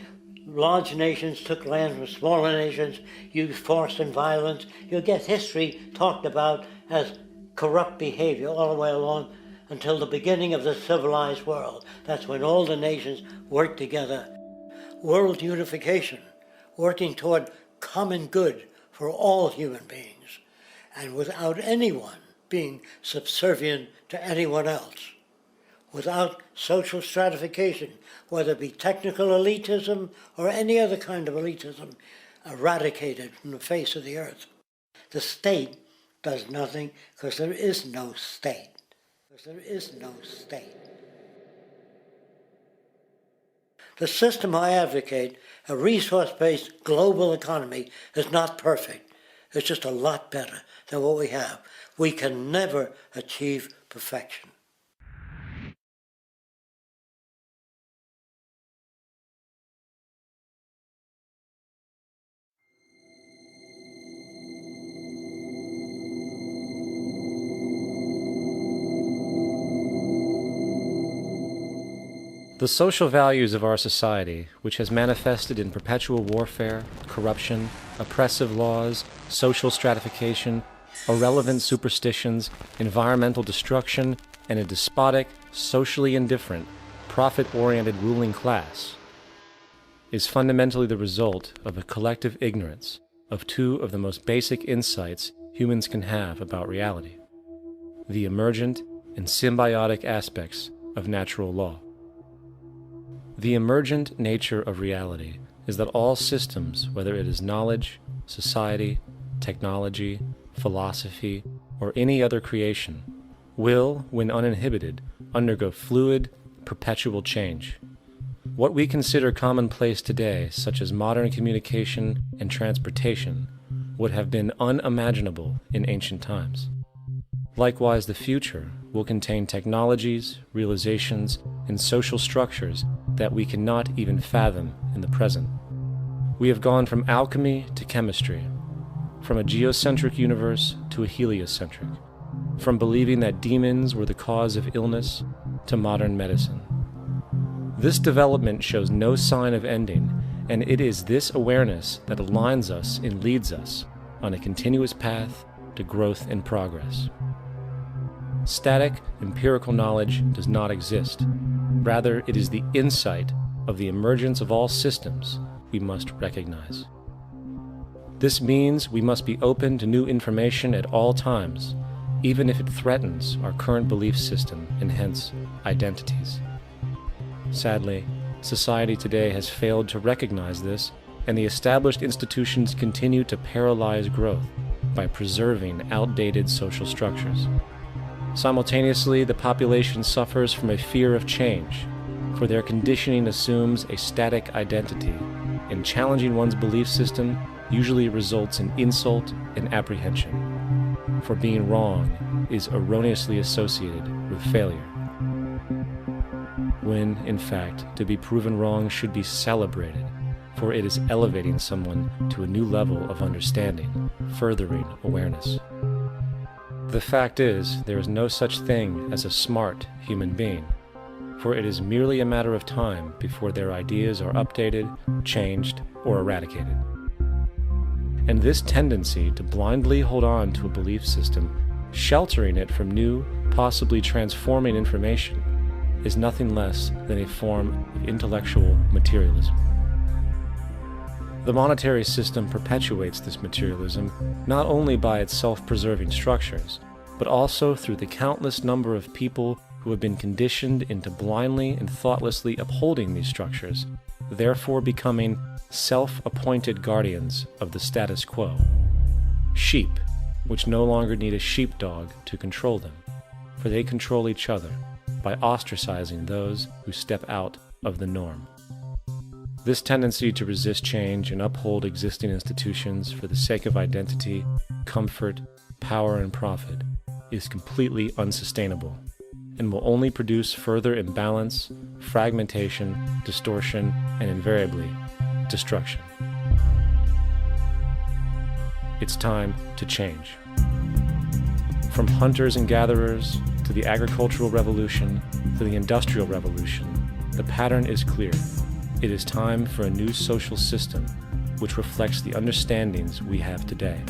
large nations took land from smaller nations, used force and violence. You'll get history talked about as corrupt behavior all the way along until the beginning of the civilized world. That's when all the nations work together. World unification, working toward common good for all human beings, and without anyone being subservient to anyone else. Without social stratification, whether it be technical elitism or any other kind of elitism, eradicated from the face of the earth. The state does nothing because there is no state. There is no state. The system I advocate, a resource-based global economy, is not perfect. It's just a lot better than what we have. We can never achieve perfection. The social values of our society, which has manifested in perpetual warfare, corruption, oppressive laws, social stratification, irrelevant superstitions, environmental destruction, and a despotic, socially indifferent, profit-oriented ruling class, is fundamentally the result of a collective ignorance of two of the most basic insights humans can have about reality: the emergent and symbiotic aspects of natural law. The emergent nature of reality is that all systems, whether it is knowledge, society, technology, philosophy, or any other creation, will, when uninhibited, undergo fluid, perpetual change. What we consider commonplace today, such as modern communication and transportation, would have been unimaginable in ancient times. Likewise, the future will contain technologies, realizations, and social structures that we cannot even fathom in the present. We have gone from alchemy to chemistry, from a geocentric universe to a heliocentric, from believing that demons were the cause of illness to modern medicine. This development shows no sign of ending, and it is this awareness that aligns us and leads us on a continuous path to growth and progress. Static, empirical knowledge does not exist. Rather, it is the insight of the emergence of all systems we must recognize. This means we must be open to new information at all times, even if it threatens our current belief system and hence identities. Sadly, society today has failed to recognize this, and the established institutions continue to paralyze growth by preserving outdated social structures. Simultaneously, the population suffers from a fear of change, for their conditioning assumes a static identity, and challenging one's belief system usually results in insult and apprehension, for being wrong is erroneously associated with failure, when, in fact, to be proven wrong should be celebrated, for it is elevating someone to a new level of understanding, furthering awareness. The fact is, there is no such thing as a smart human being, for it is merely a matter of time before their ideas are updated, changed, or eradicated. And this tendency to blindly hold on to a belief system, sheltering it from new, possibly transforming information, is nothing less than a form of intellectual materialism. The monetary system perpetuates this materialism not only by its self-preserving structures, but also through the countless number of people who have been conditioned into blindly and thoughtlessly upholding these structures, therefore becoming self-appointed guardians of the status quo. Sheep, which no longer need a sheepdog to control them, for they control each other by ostracizing those who step out of the norm. This tendency to resist change and uphold existing institutions for the sake of identity, comfort, power, and profit is completely unsustainable and will only produce further imbalance, fragmentation, distortion, and invariably, destruction. It's time to change. From hunters and gatherers to the agricultural revolution to the industrial revolution, the pattern is clear. It is time for a new social system which reflects the understandings we have today.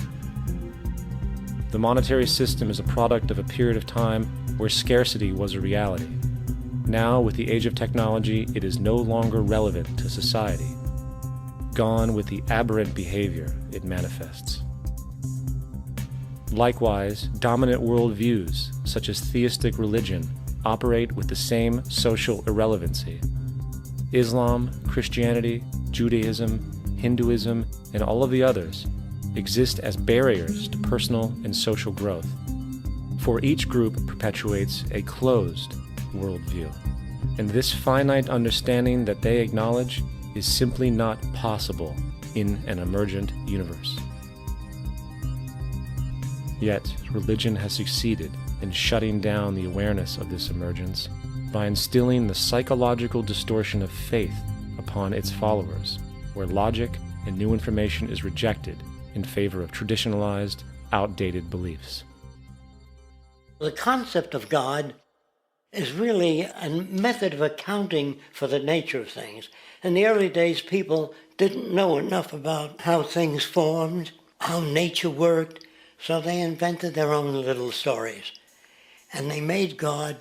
The monetary system is a product of a period of time where scarcity was a reality. Now, with the age of technology, it is no longer relevant to society. Gone with the aberrant behavior it manifests. Likewise, dominant worldviews, such as theistic religion, operate with the same social irrelevancy. Islam, Christianity, Judaism, Hinduism, and all of the others exist as barriers to personal and social growth, for each group perpetuates a closed worldview, and this finite understanding that they acknowledge is simply not possible in an emergent universe. Yet, religion has succeeded in shutting down the awareness of this emergence by instilling the psychological distortion of faith upon its followers, where logic and new information is rejected in favor of traditionalized, outdated beliefs. The concept of God is really a method of accounting for the nature of things. In the early days, people didn't know enough about how things formed, how nature worked, so they invented their own little stories. And they made God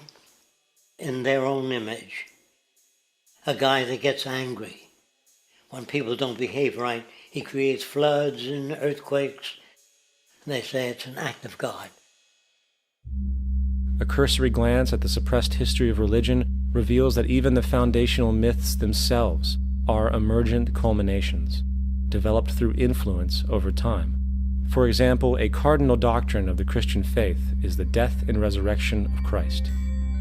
in their own image. A guy that gets angry. When people don't behave right, he creates floods and earthquakes. They say it's an act of God. A cursory glance at the suppressed history of religion reveals that even the foundational myths themselves are emergent culminations, developed through influence over time. For example, a cardinal doctrine of the Christian faith is the death and resurrection of Christ.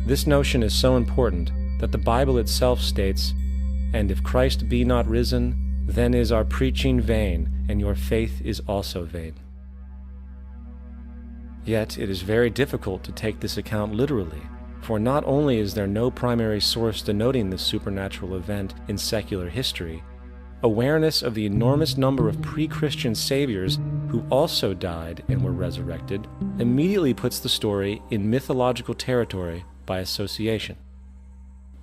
This notion is so important that the Bible itself states, "And if Christ be not risen, then is our preaching vain, and your faith is also vain." Yet it is very difficult to take this account literally, for not only is there no primary source denoting this supernatural event in secular history, awareness of the enormous number of pre-Christian saviors who also died and were resurrected immediately puts the story in mythological territory by association.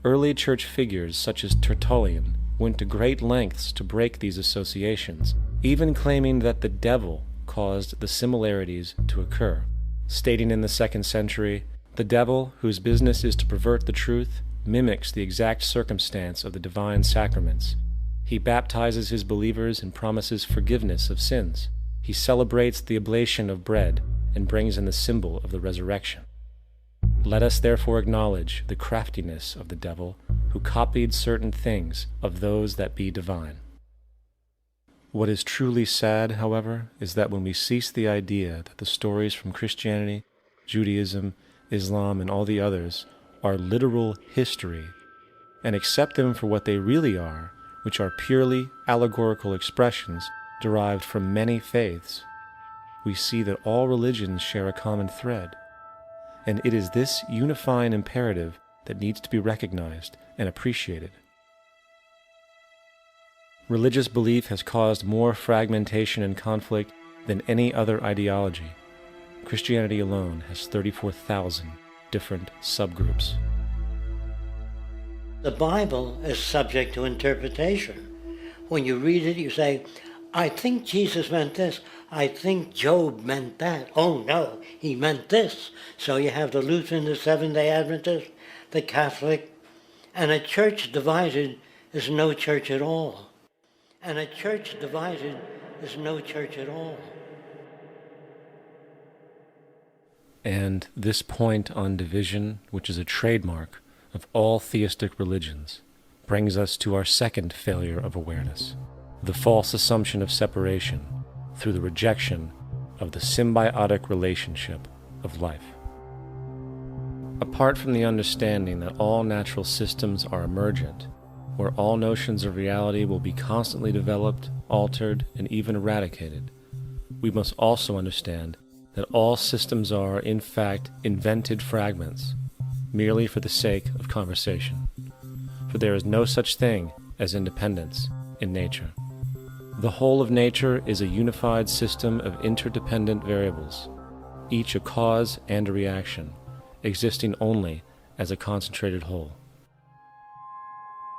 Early church figures such as Tertullian went to great lengths to break these associations, even claiming that the devil caused the similarities to occur, stating in the 2nd century, "The devil, whose business is to pervert the truth, mimics the exact circumstance of the divine sacraments. He baptizes his believers and promises forgiveness of sins. He celebrates the oblation of bread and brings in the symbol of the resurrection. Let us therefore acknowledge the craftiness of the devil, who copied certain things of those that be divine." What is truly sad, however, is that when we cease the idea that the stories from Christianity, Judaism, Islam, and all the others are literal history, and accept them for what they really are, which are purely allegorical expressions derived from many faiths, we see that all religions share a common thread, and it is this unifying imperative that needs to be recognized and appreciated. Religious belief has caused more fragmentation and conflict than any other ideology. Christianity alone has 34,000 different subgroups. The Bible is subject to interpretation. When you read it, you say, I think Jesus meant this. I think Job meant that. Oh no, he meant this. So you have the Lutheran, the Seventh-day Adventist, the Catholic, and a church divided is no church at all. And a church divided is no church at all. And this point on division, which is a trademark of all theistic religions, brings us to our second failure of awareness, the false assumption of separation through the rejection of the symbiotic relationship of life. Apart from the understanding that all natural systems are emergent, where all notions of reality will be constantly developed, altered, and even eradicated, we must also understand that all systems are, in fact, invented fragments, merely for the sake of conversation. For there is no such thing as independence in nature. The whole of nature is a unified system of interdependent variables, each a cause and a reaction, existing only as a concentrated whole.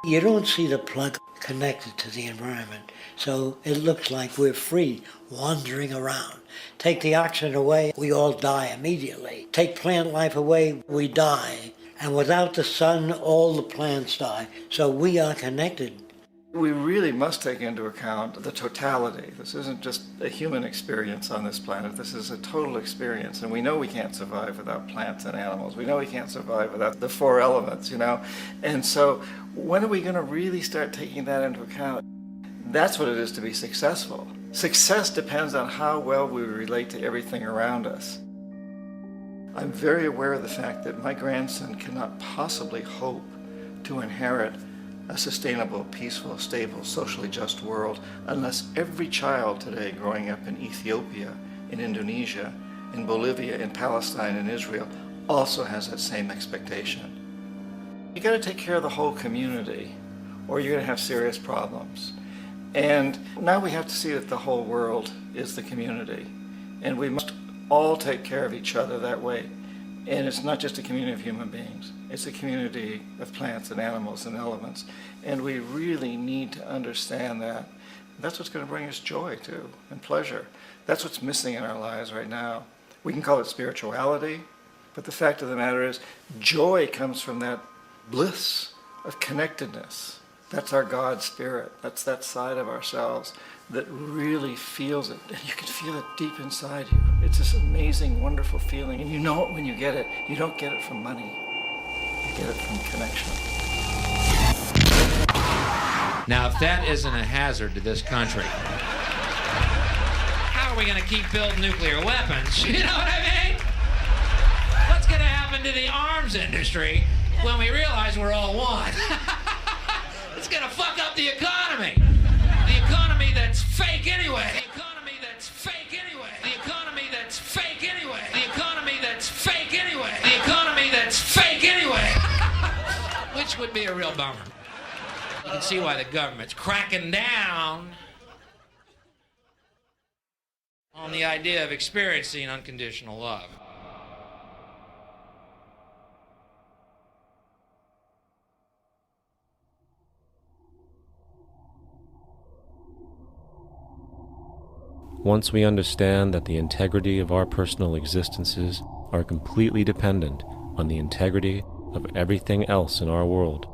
You don't see the plug connected to the environment, so it looks like we're free, wandering around. Take the oxygen away, we all die immediately. Take plant life away, we die. And without the sun, all the plants die. So we are connected. We really must take into account the totality. This isn't just a human experience on this planet. This is a total experience. And we know we can't survive without plants and animals. We know we can't survive without the four elements, you know. And so when are we going to really start taking that into account? That's what it is to be successful. Success depends on how well we relate to everything around us. I'm very aware of the fact that my grandson cannot possibly hope to inherit a sustainable, peaceful, stable, socially just world unless every child today growing up in Ethiopia, in Indonesia, in Bolivia, in Palestine, in Israel also has that same expectation. You got to take care of the whole community or you're going to have serious problems. And now we have to see that the whole world is the community and we must all take care of each other that way. And it's not just a community of human beings. It's a community of plants and animals and elements. And we really need to understand that. That's what's going to bring us joy, too, and pleasure. That's what's missing in our lives right now. We can call it spirituality, but the fact of the matter is joy comes from that bliss of connectedness. That's our God spirit. That's that side of ourselves that really feels it. And you can feel it deep inside you. It's this amazing, wonderful feeling. And you know it when you get it. You don't get it from money. You get it from connection. Now, if that isn't a hazard to this country, how are we going to keep building nuclear weapons? You know what I mean? What's going to happen to the arms industry when we realize we're all one? It's going to fuck up the economy. The economy that's fake anyway. The economy that's fake anyway. The economy that's fake anyway. The economy that's fake anyway. The economy that's fake anyway. Which would be a real bummer. You can see why the government's cracking down on the idea of experiencing unconditional love. Once we understand that the integrity of our personal existences are completely dependent on the integrity of everything else in our world,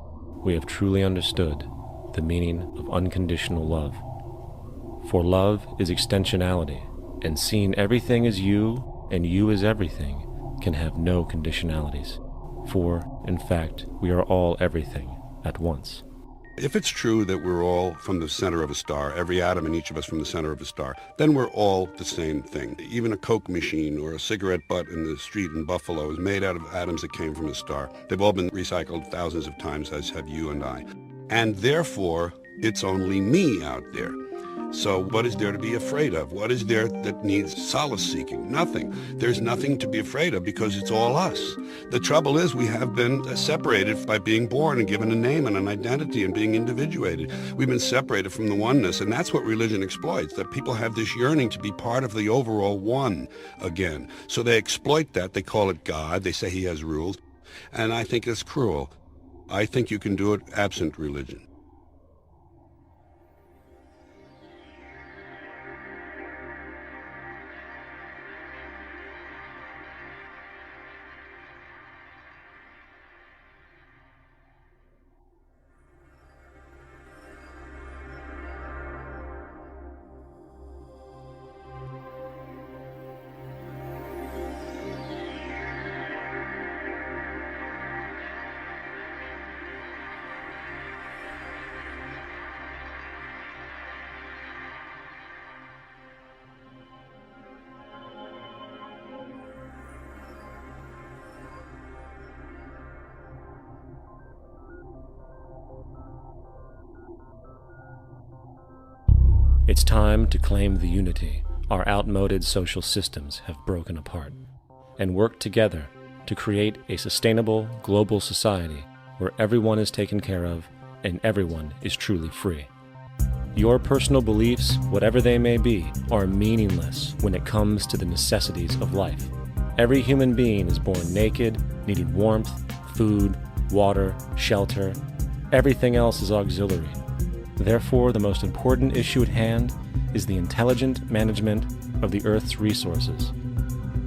we have truly understood the meaning of unconditional love. For love is extensionality, and seeing everything as you and you as everything can have no conditionalities. For, in fact, we are all everything at once. If it's true that we're all from the center of a star, every atom in each of us from the center of a star, then we're all the same thing. Even a Coke machine or a cigarette butt in the street in Buffalo is made out of atoms that came from a star. They've all been recycled thousands of times, as have you and I. And therefore, it's only me out there. So what is there to be afraid of? What is there that needs solace-seeking? Nothing. There's nothing to be afraid of because it's all us. The trouble is we have been separated by being born and given a name and an identity and being individuated. We've been separated from the oneness, and that's what religion exploits, that people have this yearning to be part of the overall one again. So they exploit that. They call it God. They say he has rules. And I think it's cruel. I think you can do it absent religion. It's time to claim the unity our outmoded social systems have broken apart, and work together to create a sustainable global society where everyone is taken care of and everyone is truly free. Your personal beliefs, whatever they may be, are meaningless when it comes to the necessities of life. Every human being is born naked, needing warmth, food, water, shelter. Everything else is auxiliary. Therefore, the most important issue at hand is the intelligent management of the Earth's resources.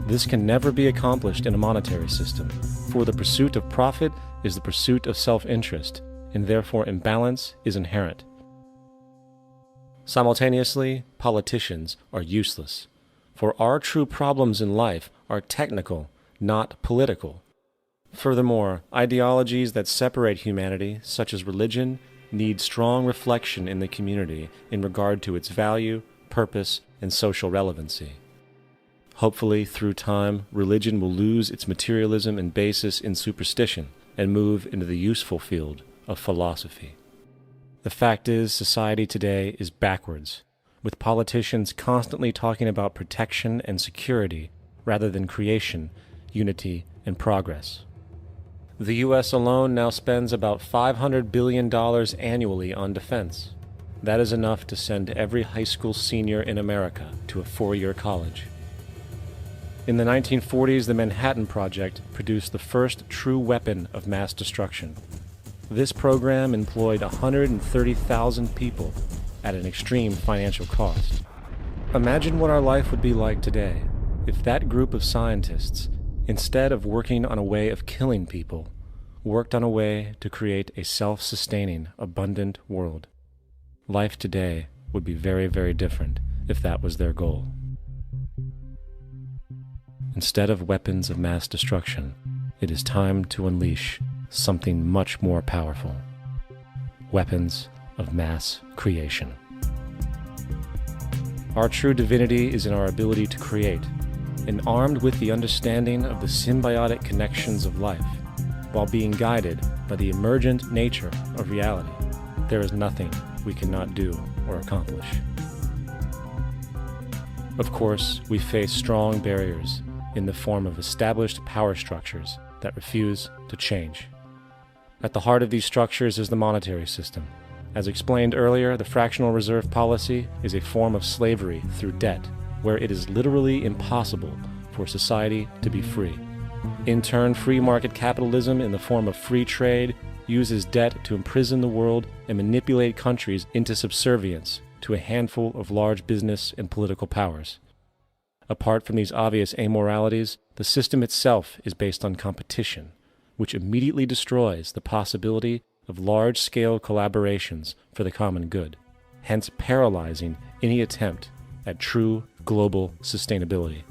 This can never be accomplished in a monetary system, for the pursuit of profit is the pursuit of self-interest, and therefore imbalance is inherent. Simultaneously, politicians are useless, for our true problems in life are technical, not political. Furthermore, ideologies that separate humanity, such as religion, need strong reflection in the community in regard to its value, purpose, and social relevancy. Hopefully, through time, religion will lose its materialism and basis in superstition and move into the useful field of philosophy. The fact is, society today is backwards, with politicians constantly talking about protection and security rather than creation, unity, and progress. The U.S. alone now spends about $500 billion annually on defense. That is enough to send every high school senior in America to a four-year college. In the 1940s, the Manhattan Project produced the first true weapon of mass destruction. This program employed 130,000 people at an extreme financial cost. Imagine what our life would be like today if that group of scientists, instead of working on a way of killing people, worked on a way to create a self-sustaining, abundant world. Life today would be very, very different if that was their goal. Instead of weapons of mass destruction, it is time to unleash something much more powerful. Weapons of mass creation. Our true divinity is in our ability to create, and armed with the understanding of the symbiotic connections of life, while being guided by the emergent nature of reality, there is nothing we cannot do or accomplish. Of course, we face strong barriers in the form of established power structures that refuse to change. At the heart of these structures is the monetary system. As explained earlier, the fractional reserve policy is a form of slavery through debt, where it is literally impossible for society to be free. In turn, free market capitalism in the form of free trade uses debt to imprison the world and manipulate countries into subservience to a handful of large business and political powers. Apart from these obvious amoralities, the system itself is based on competition, which immediately destroys the possibility of large-scale collaborations for the common good, hence paralyzing any attempt at true global sustainability.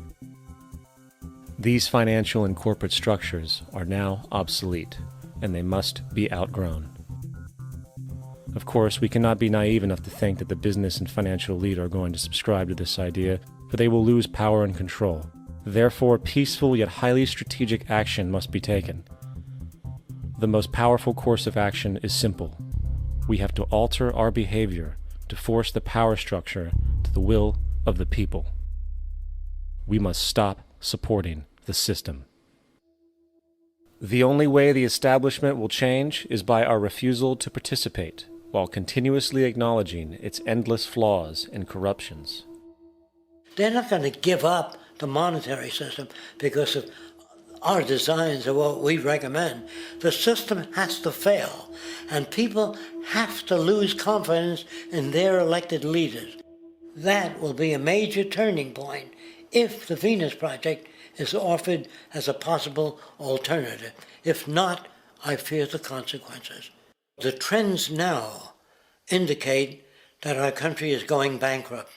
These financial and corporate structures are now obsolete, and they must be outgrown. Of course, we cannot be naive enough to think that the business and financial elite are going to subscribe to this idea, for they will lose power and control. Therefore, peaceful yet highly strategic action must be taken. The most powerful course of action is simple. We have to alter our behavior to force the power structure to the will of the people. We must stop supporting the system. The only way the establishment will change is by our refusal to participate, while continuously acknowledging its endless flaws and corruptions. They're not going to give up the monetary system because of our designs of what we recommend. The system has to fail, and people have to lose confidence in their elected leaders. That will be a major turning point if the Venus Project is offered as a possible alternative. If not, I fear the consequences. The trends now indicate that our country is going bankrupt.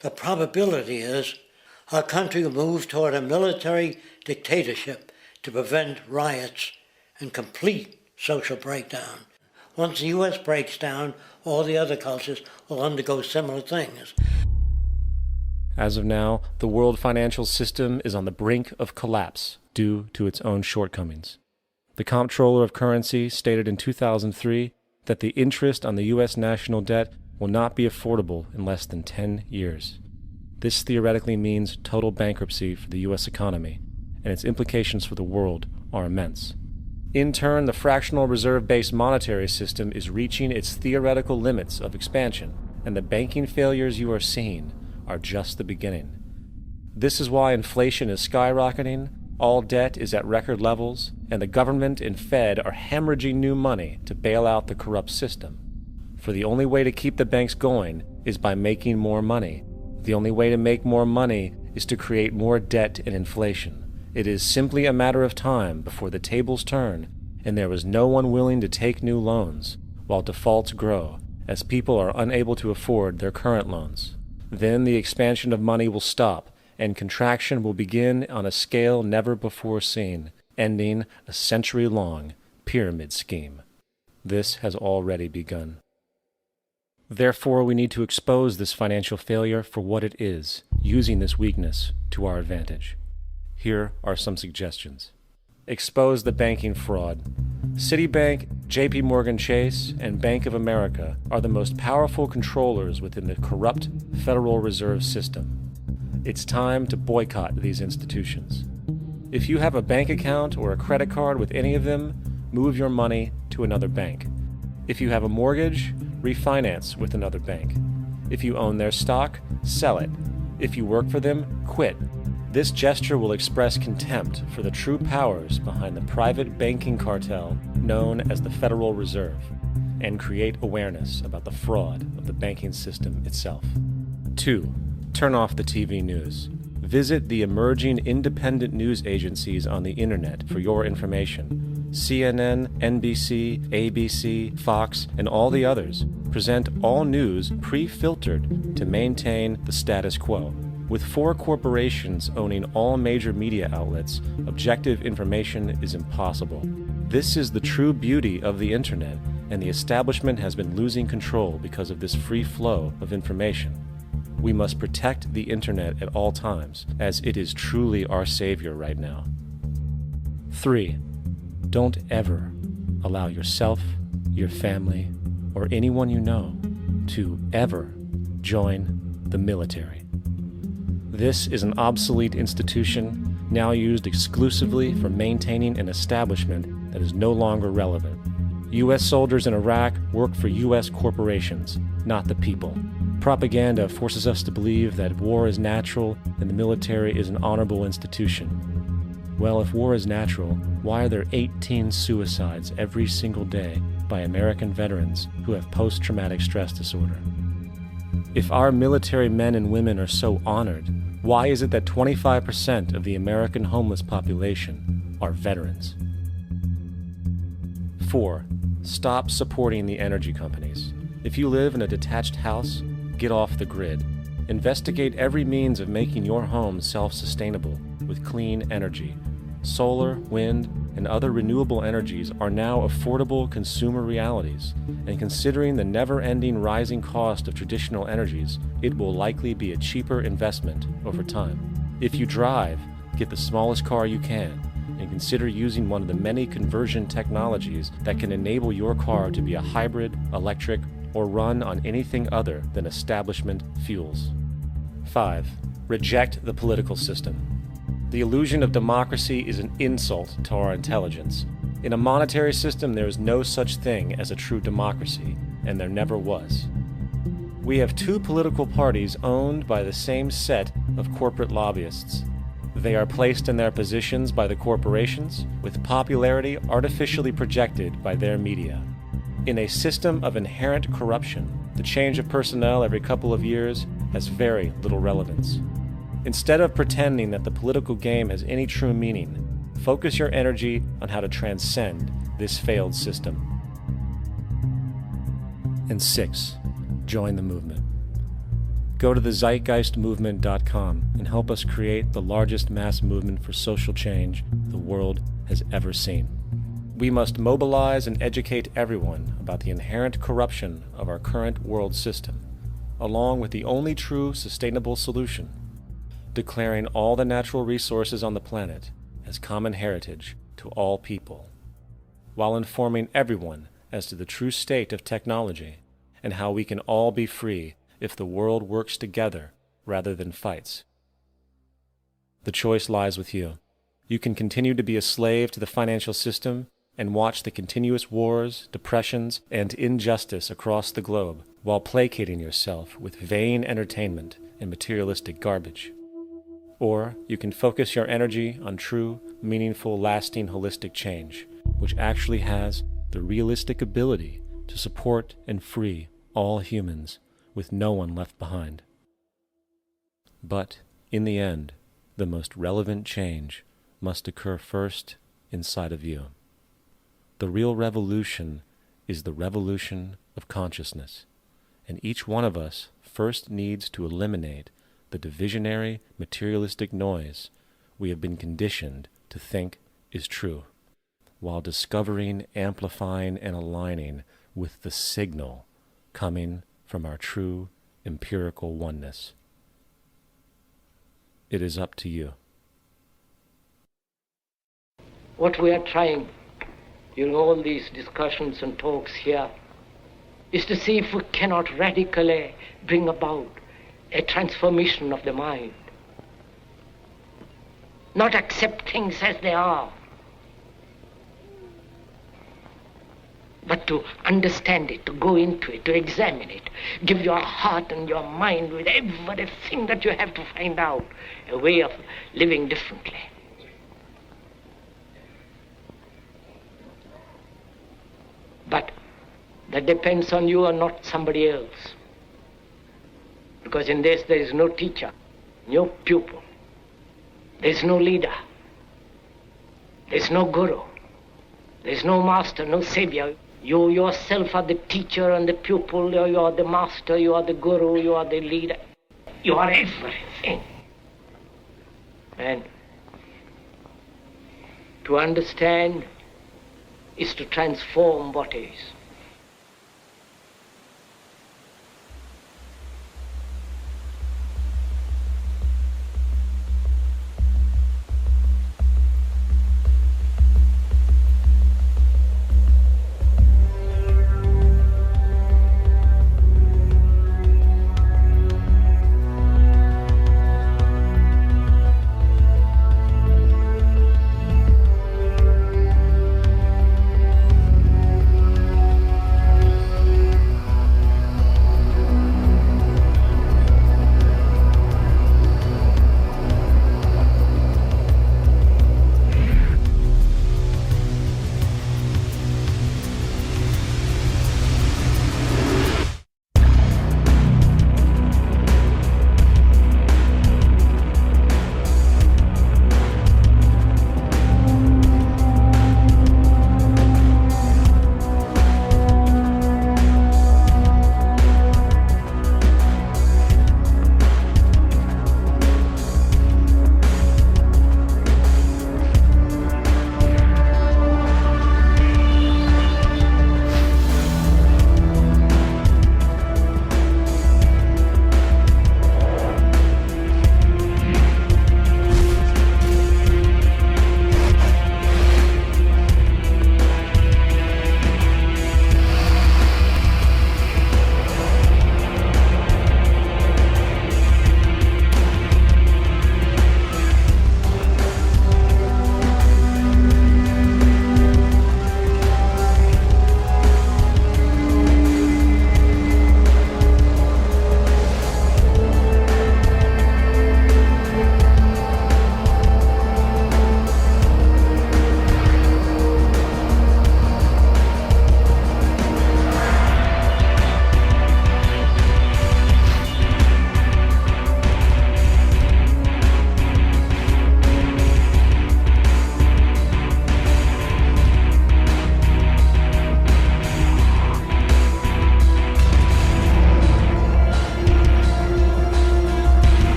The probability is our country will move toward a military dictatorship to prevent riots and complete social breakdown. Once the U.S. breaks down, all the other cultures will undergo similar things. As of now, the world financial system is on the brink of collapse due to its own shortcomings. The Comptroller of Currency stated in 2003 that the interest on the U.S. national debt will not be affordable in less than 10 years. This theoretically means total bankruptcy for the U.S. economy, and its implications for the world are immense. In turn, the fractional reserve-based monetary system is reaching its theoretical limits of expansion, and the banking failures you are seeing are just the beginning. This is why inflation is skyrocketing, all debt is at record levels, and the government and Fed are hemorrhaging new money to bail out the corrupt system. For the only way to keep the banks going is by making more money. The only way to make more money is to create more debt and inflation. It is simply a matter of time before the tables turn, and there is no one willing to take new loans, while defaults grow, as people are unable to afford their current loans. Then the expansion of money will stop, and contraction will begin on a scale never before seen, ending a century-long pyramid scheme. This has already begun. Therefore, we need to expose this financial failure for what it is, using this weakness to our advantage. Here are some suggestions. Expose the banking fraud. Citibank, JP Morgan Chase, and Bank of America are the most powerful controllers within the corrupt Federal Reserve System. It's time to boycott these institutions. If you have a bank account or a credit card with any of them, move your money to another bank. If you have a mortgage, refinance with another bank. If you own their stock, sell it. If you work for them, quit. This gesture will express contempt for the true powers behind the private banking cartel known as the Federal Reserve, and create awareness about the fraud of the banking system itself. 2. Turn off the TV news. Visit the emerging independent news agencies on the internet for your information. CNN, NBC, ABC, Fox, and all the others present all news pre-filtered to maintain the status quo. With 4 corporations owning all major media outlets, objective information is impossible. This is the true beauty of the internet, and the establishment has been losing control because of this free flow of information. We must protect the internet at all times, as it is truly our savior right now. 3. Don't ever allow yourself, your family, or anyone you know to ever join the military. This is an obsolete institution now used exclusively for maintaining an establishment that is no longer relevant. U.S. soldiers in Iraq work for U.S. corporations, not the people. Propaganda forces us to believe that war is natural and the military is an honorable institution. Well, if war is natural, why are there 18 suicides every single day by American veterans who have post-traumatic stress disorder? If our military men and women are so honored, why is it that 25% of the American homeless population are veterans? 4. Stop supporting the energy companies. If you live in a detached house, get off the grid. Investigate every means of making your home self-sustainable with clean energy. Solar, wind, and other renewable energies are now affordable consumer realities, and considering the never-ending rising cost of traditional energies, it will likely be a cheaper investment over time. If you drive, get the smallest car you can, and consider using one of the many conversion technologies that can enable your car to be a hybrid, electric, or run on anything other than establishment fuels. 5. Reject the political system. The illusion of democracy is an insult to our intelligence. In a monetary system, there is no such thing as a true democracy, and there never was. We have two political parties owned by the same set of corporate lobbyists. They are placed in their positions by the corporations, with popularity artificially projected by their media. In a system of inherent corruption, the change of personnel every couple of years has very little relevance. Instead of pretending that the political game has any true meaning, focus your energy on how to transcend this failed system. And 6. Join the movement. Go to thezeitgeistmovement.com and help us create the largest mass movement for social change the world has ever seen. We must mobilize and educate everyone about the inherent corruption of our current world system, along with the only true sustainable solution, declaring all the natural resources on the planet as common heritage to all people, while informing everyone as to the true state of technology and how we can all be free if the world works together rather than fights. The choice lies with you. You can continue to be a slave to the financial system and watch the continuous wars, depressions, and injustice across the globe while placating yourself with vain entertainment and materialistic garbage. Or you can focus your energy on true, meaningful, lasting, holistic change, which actually has the realistic ability to support and free all humans with no one left behind. But, in the end, the most relevant change must occur first inside of you. The real revolution is the revolution of consciousness, and each one of us first needs to eliminate the divisionary, materialistic noise we have been conditioned to think is true, while discovering, amplifying, and aligning with the signal coming from our true empirical oneness. It is up to you. What we are trying during all these discussions and talks here is to see if we cannot radically bring about a transformation of the mind. Not accept things as they are, but to understand it, to go into it, to examine it. Give your heart and your mind with everything that you have to find out a way of living differently. But that depends on you and not somebody else. Because in this there is no teacher, no pupil. There is no leader. There is no guru. There is no master, no savior. You yourself are the teacher and the pupil. You are the master, you are the guru, you are the leader. You are everything. And to understand is to transform what is.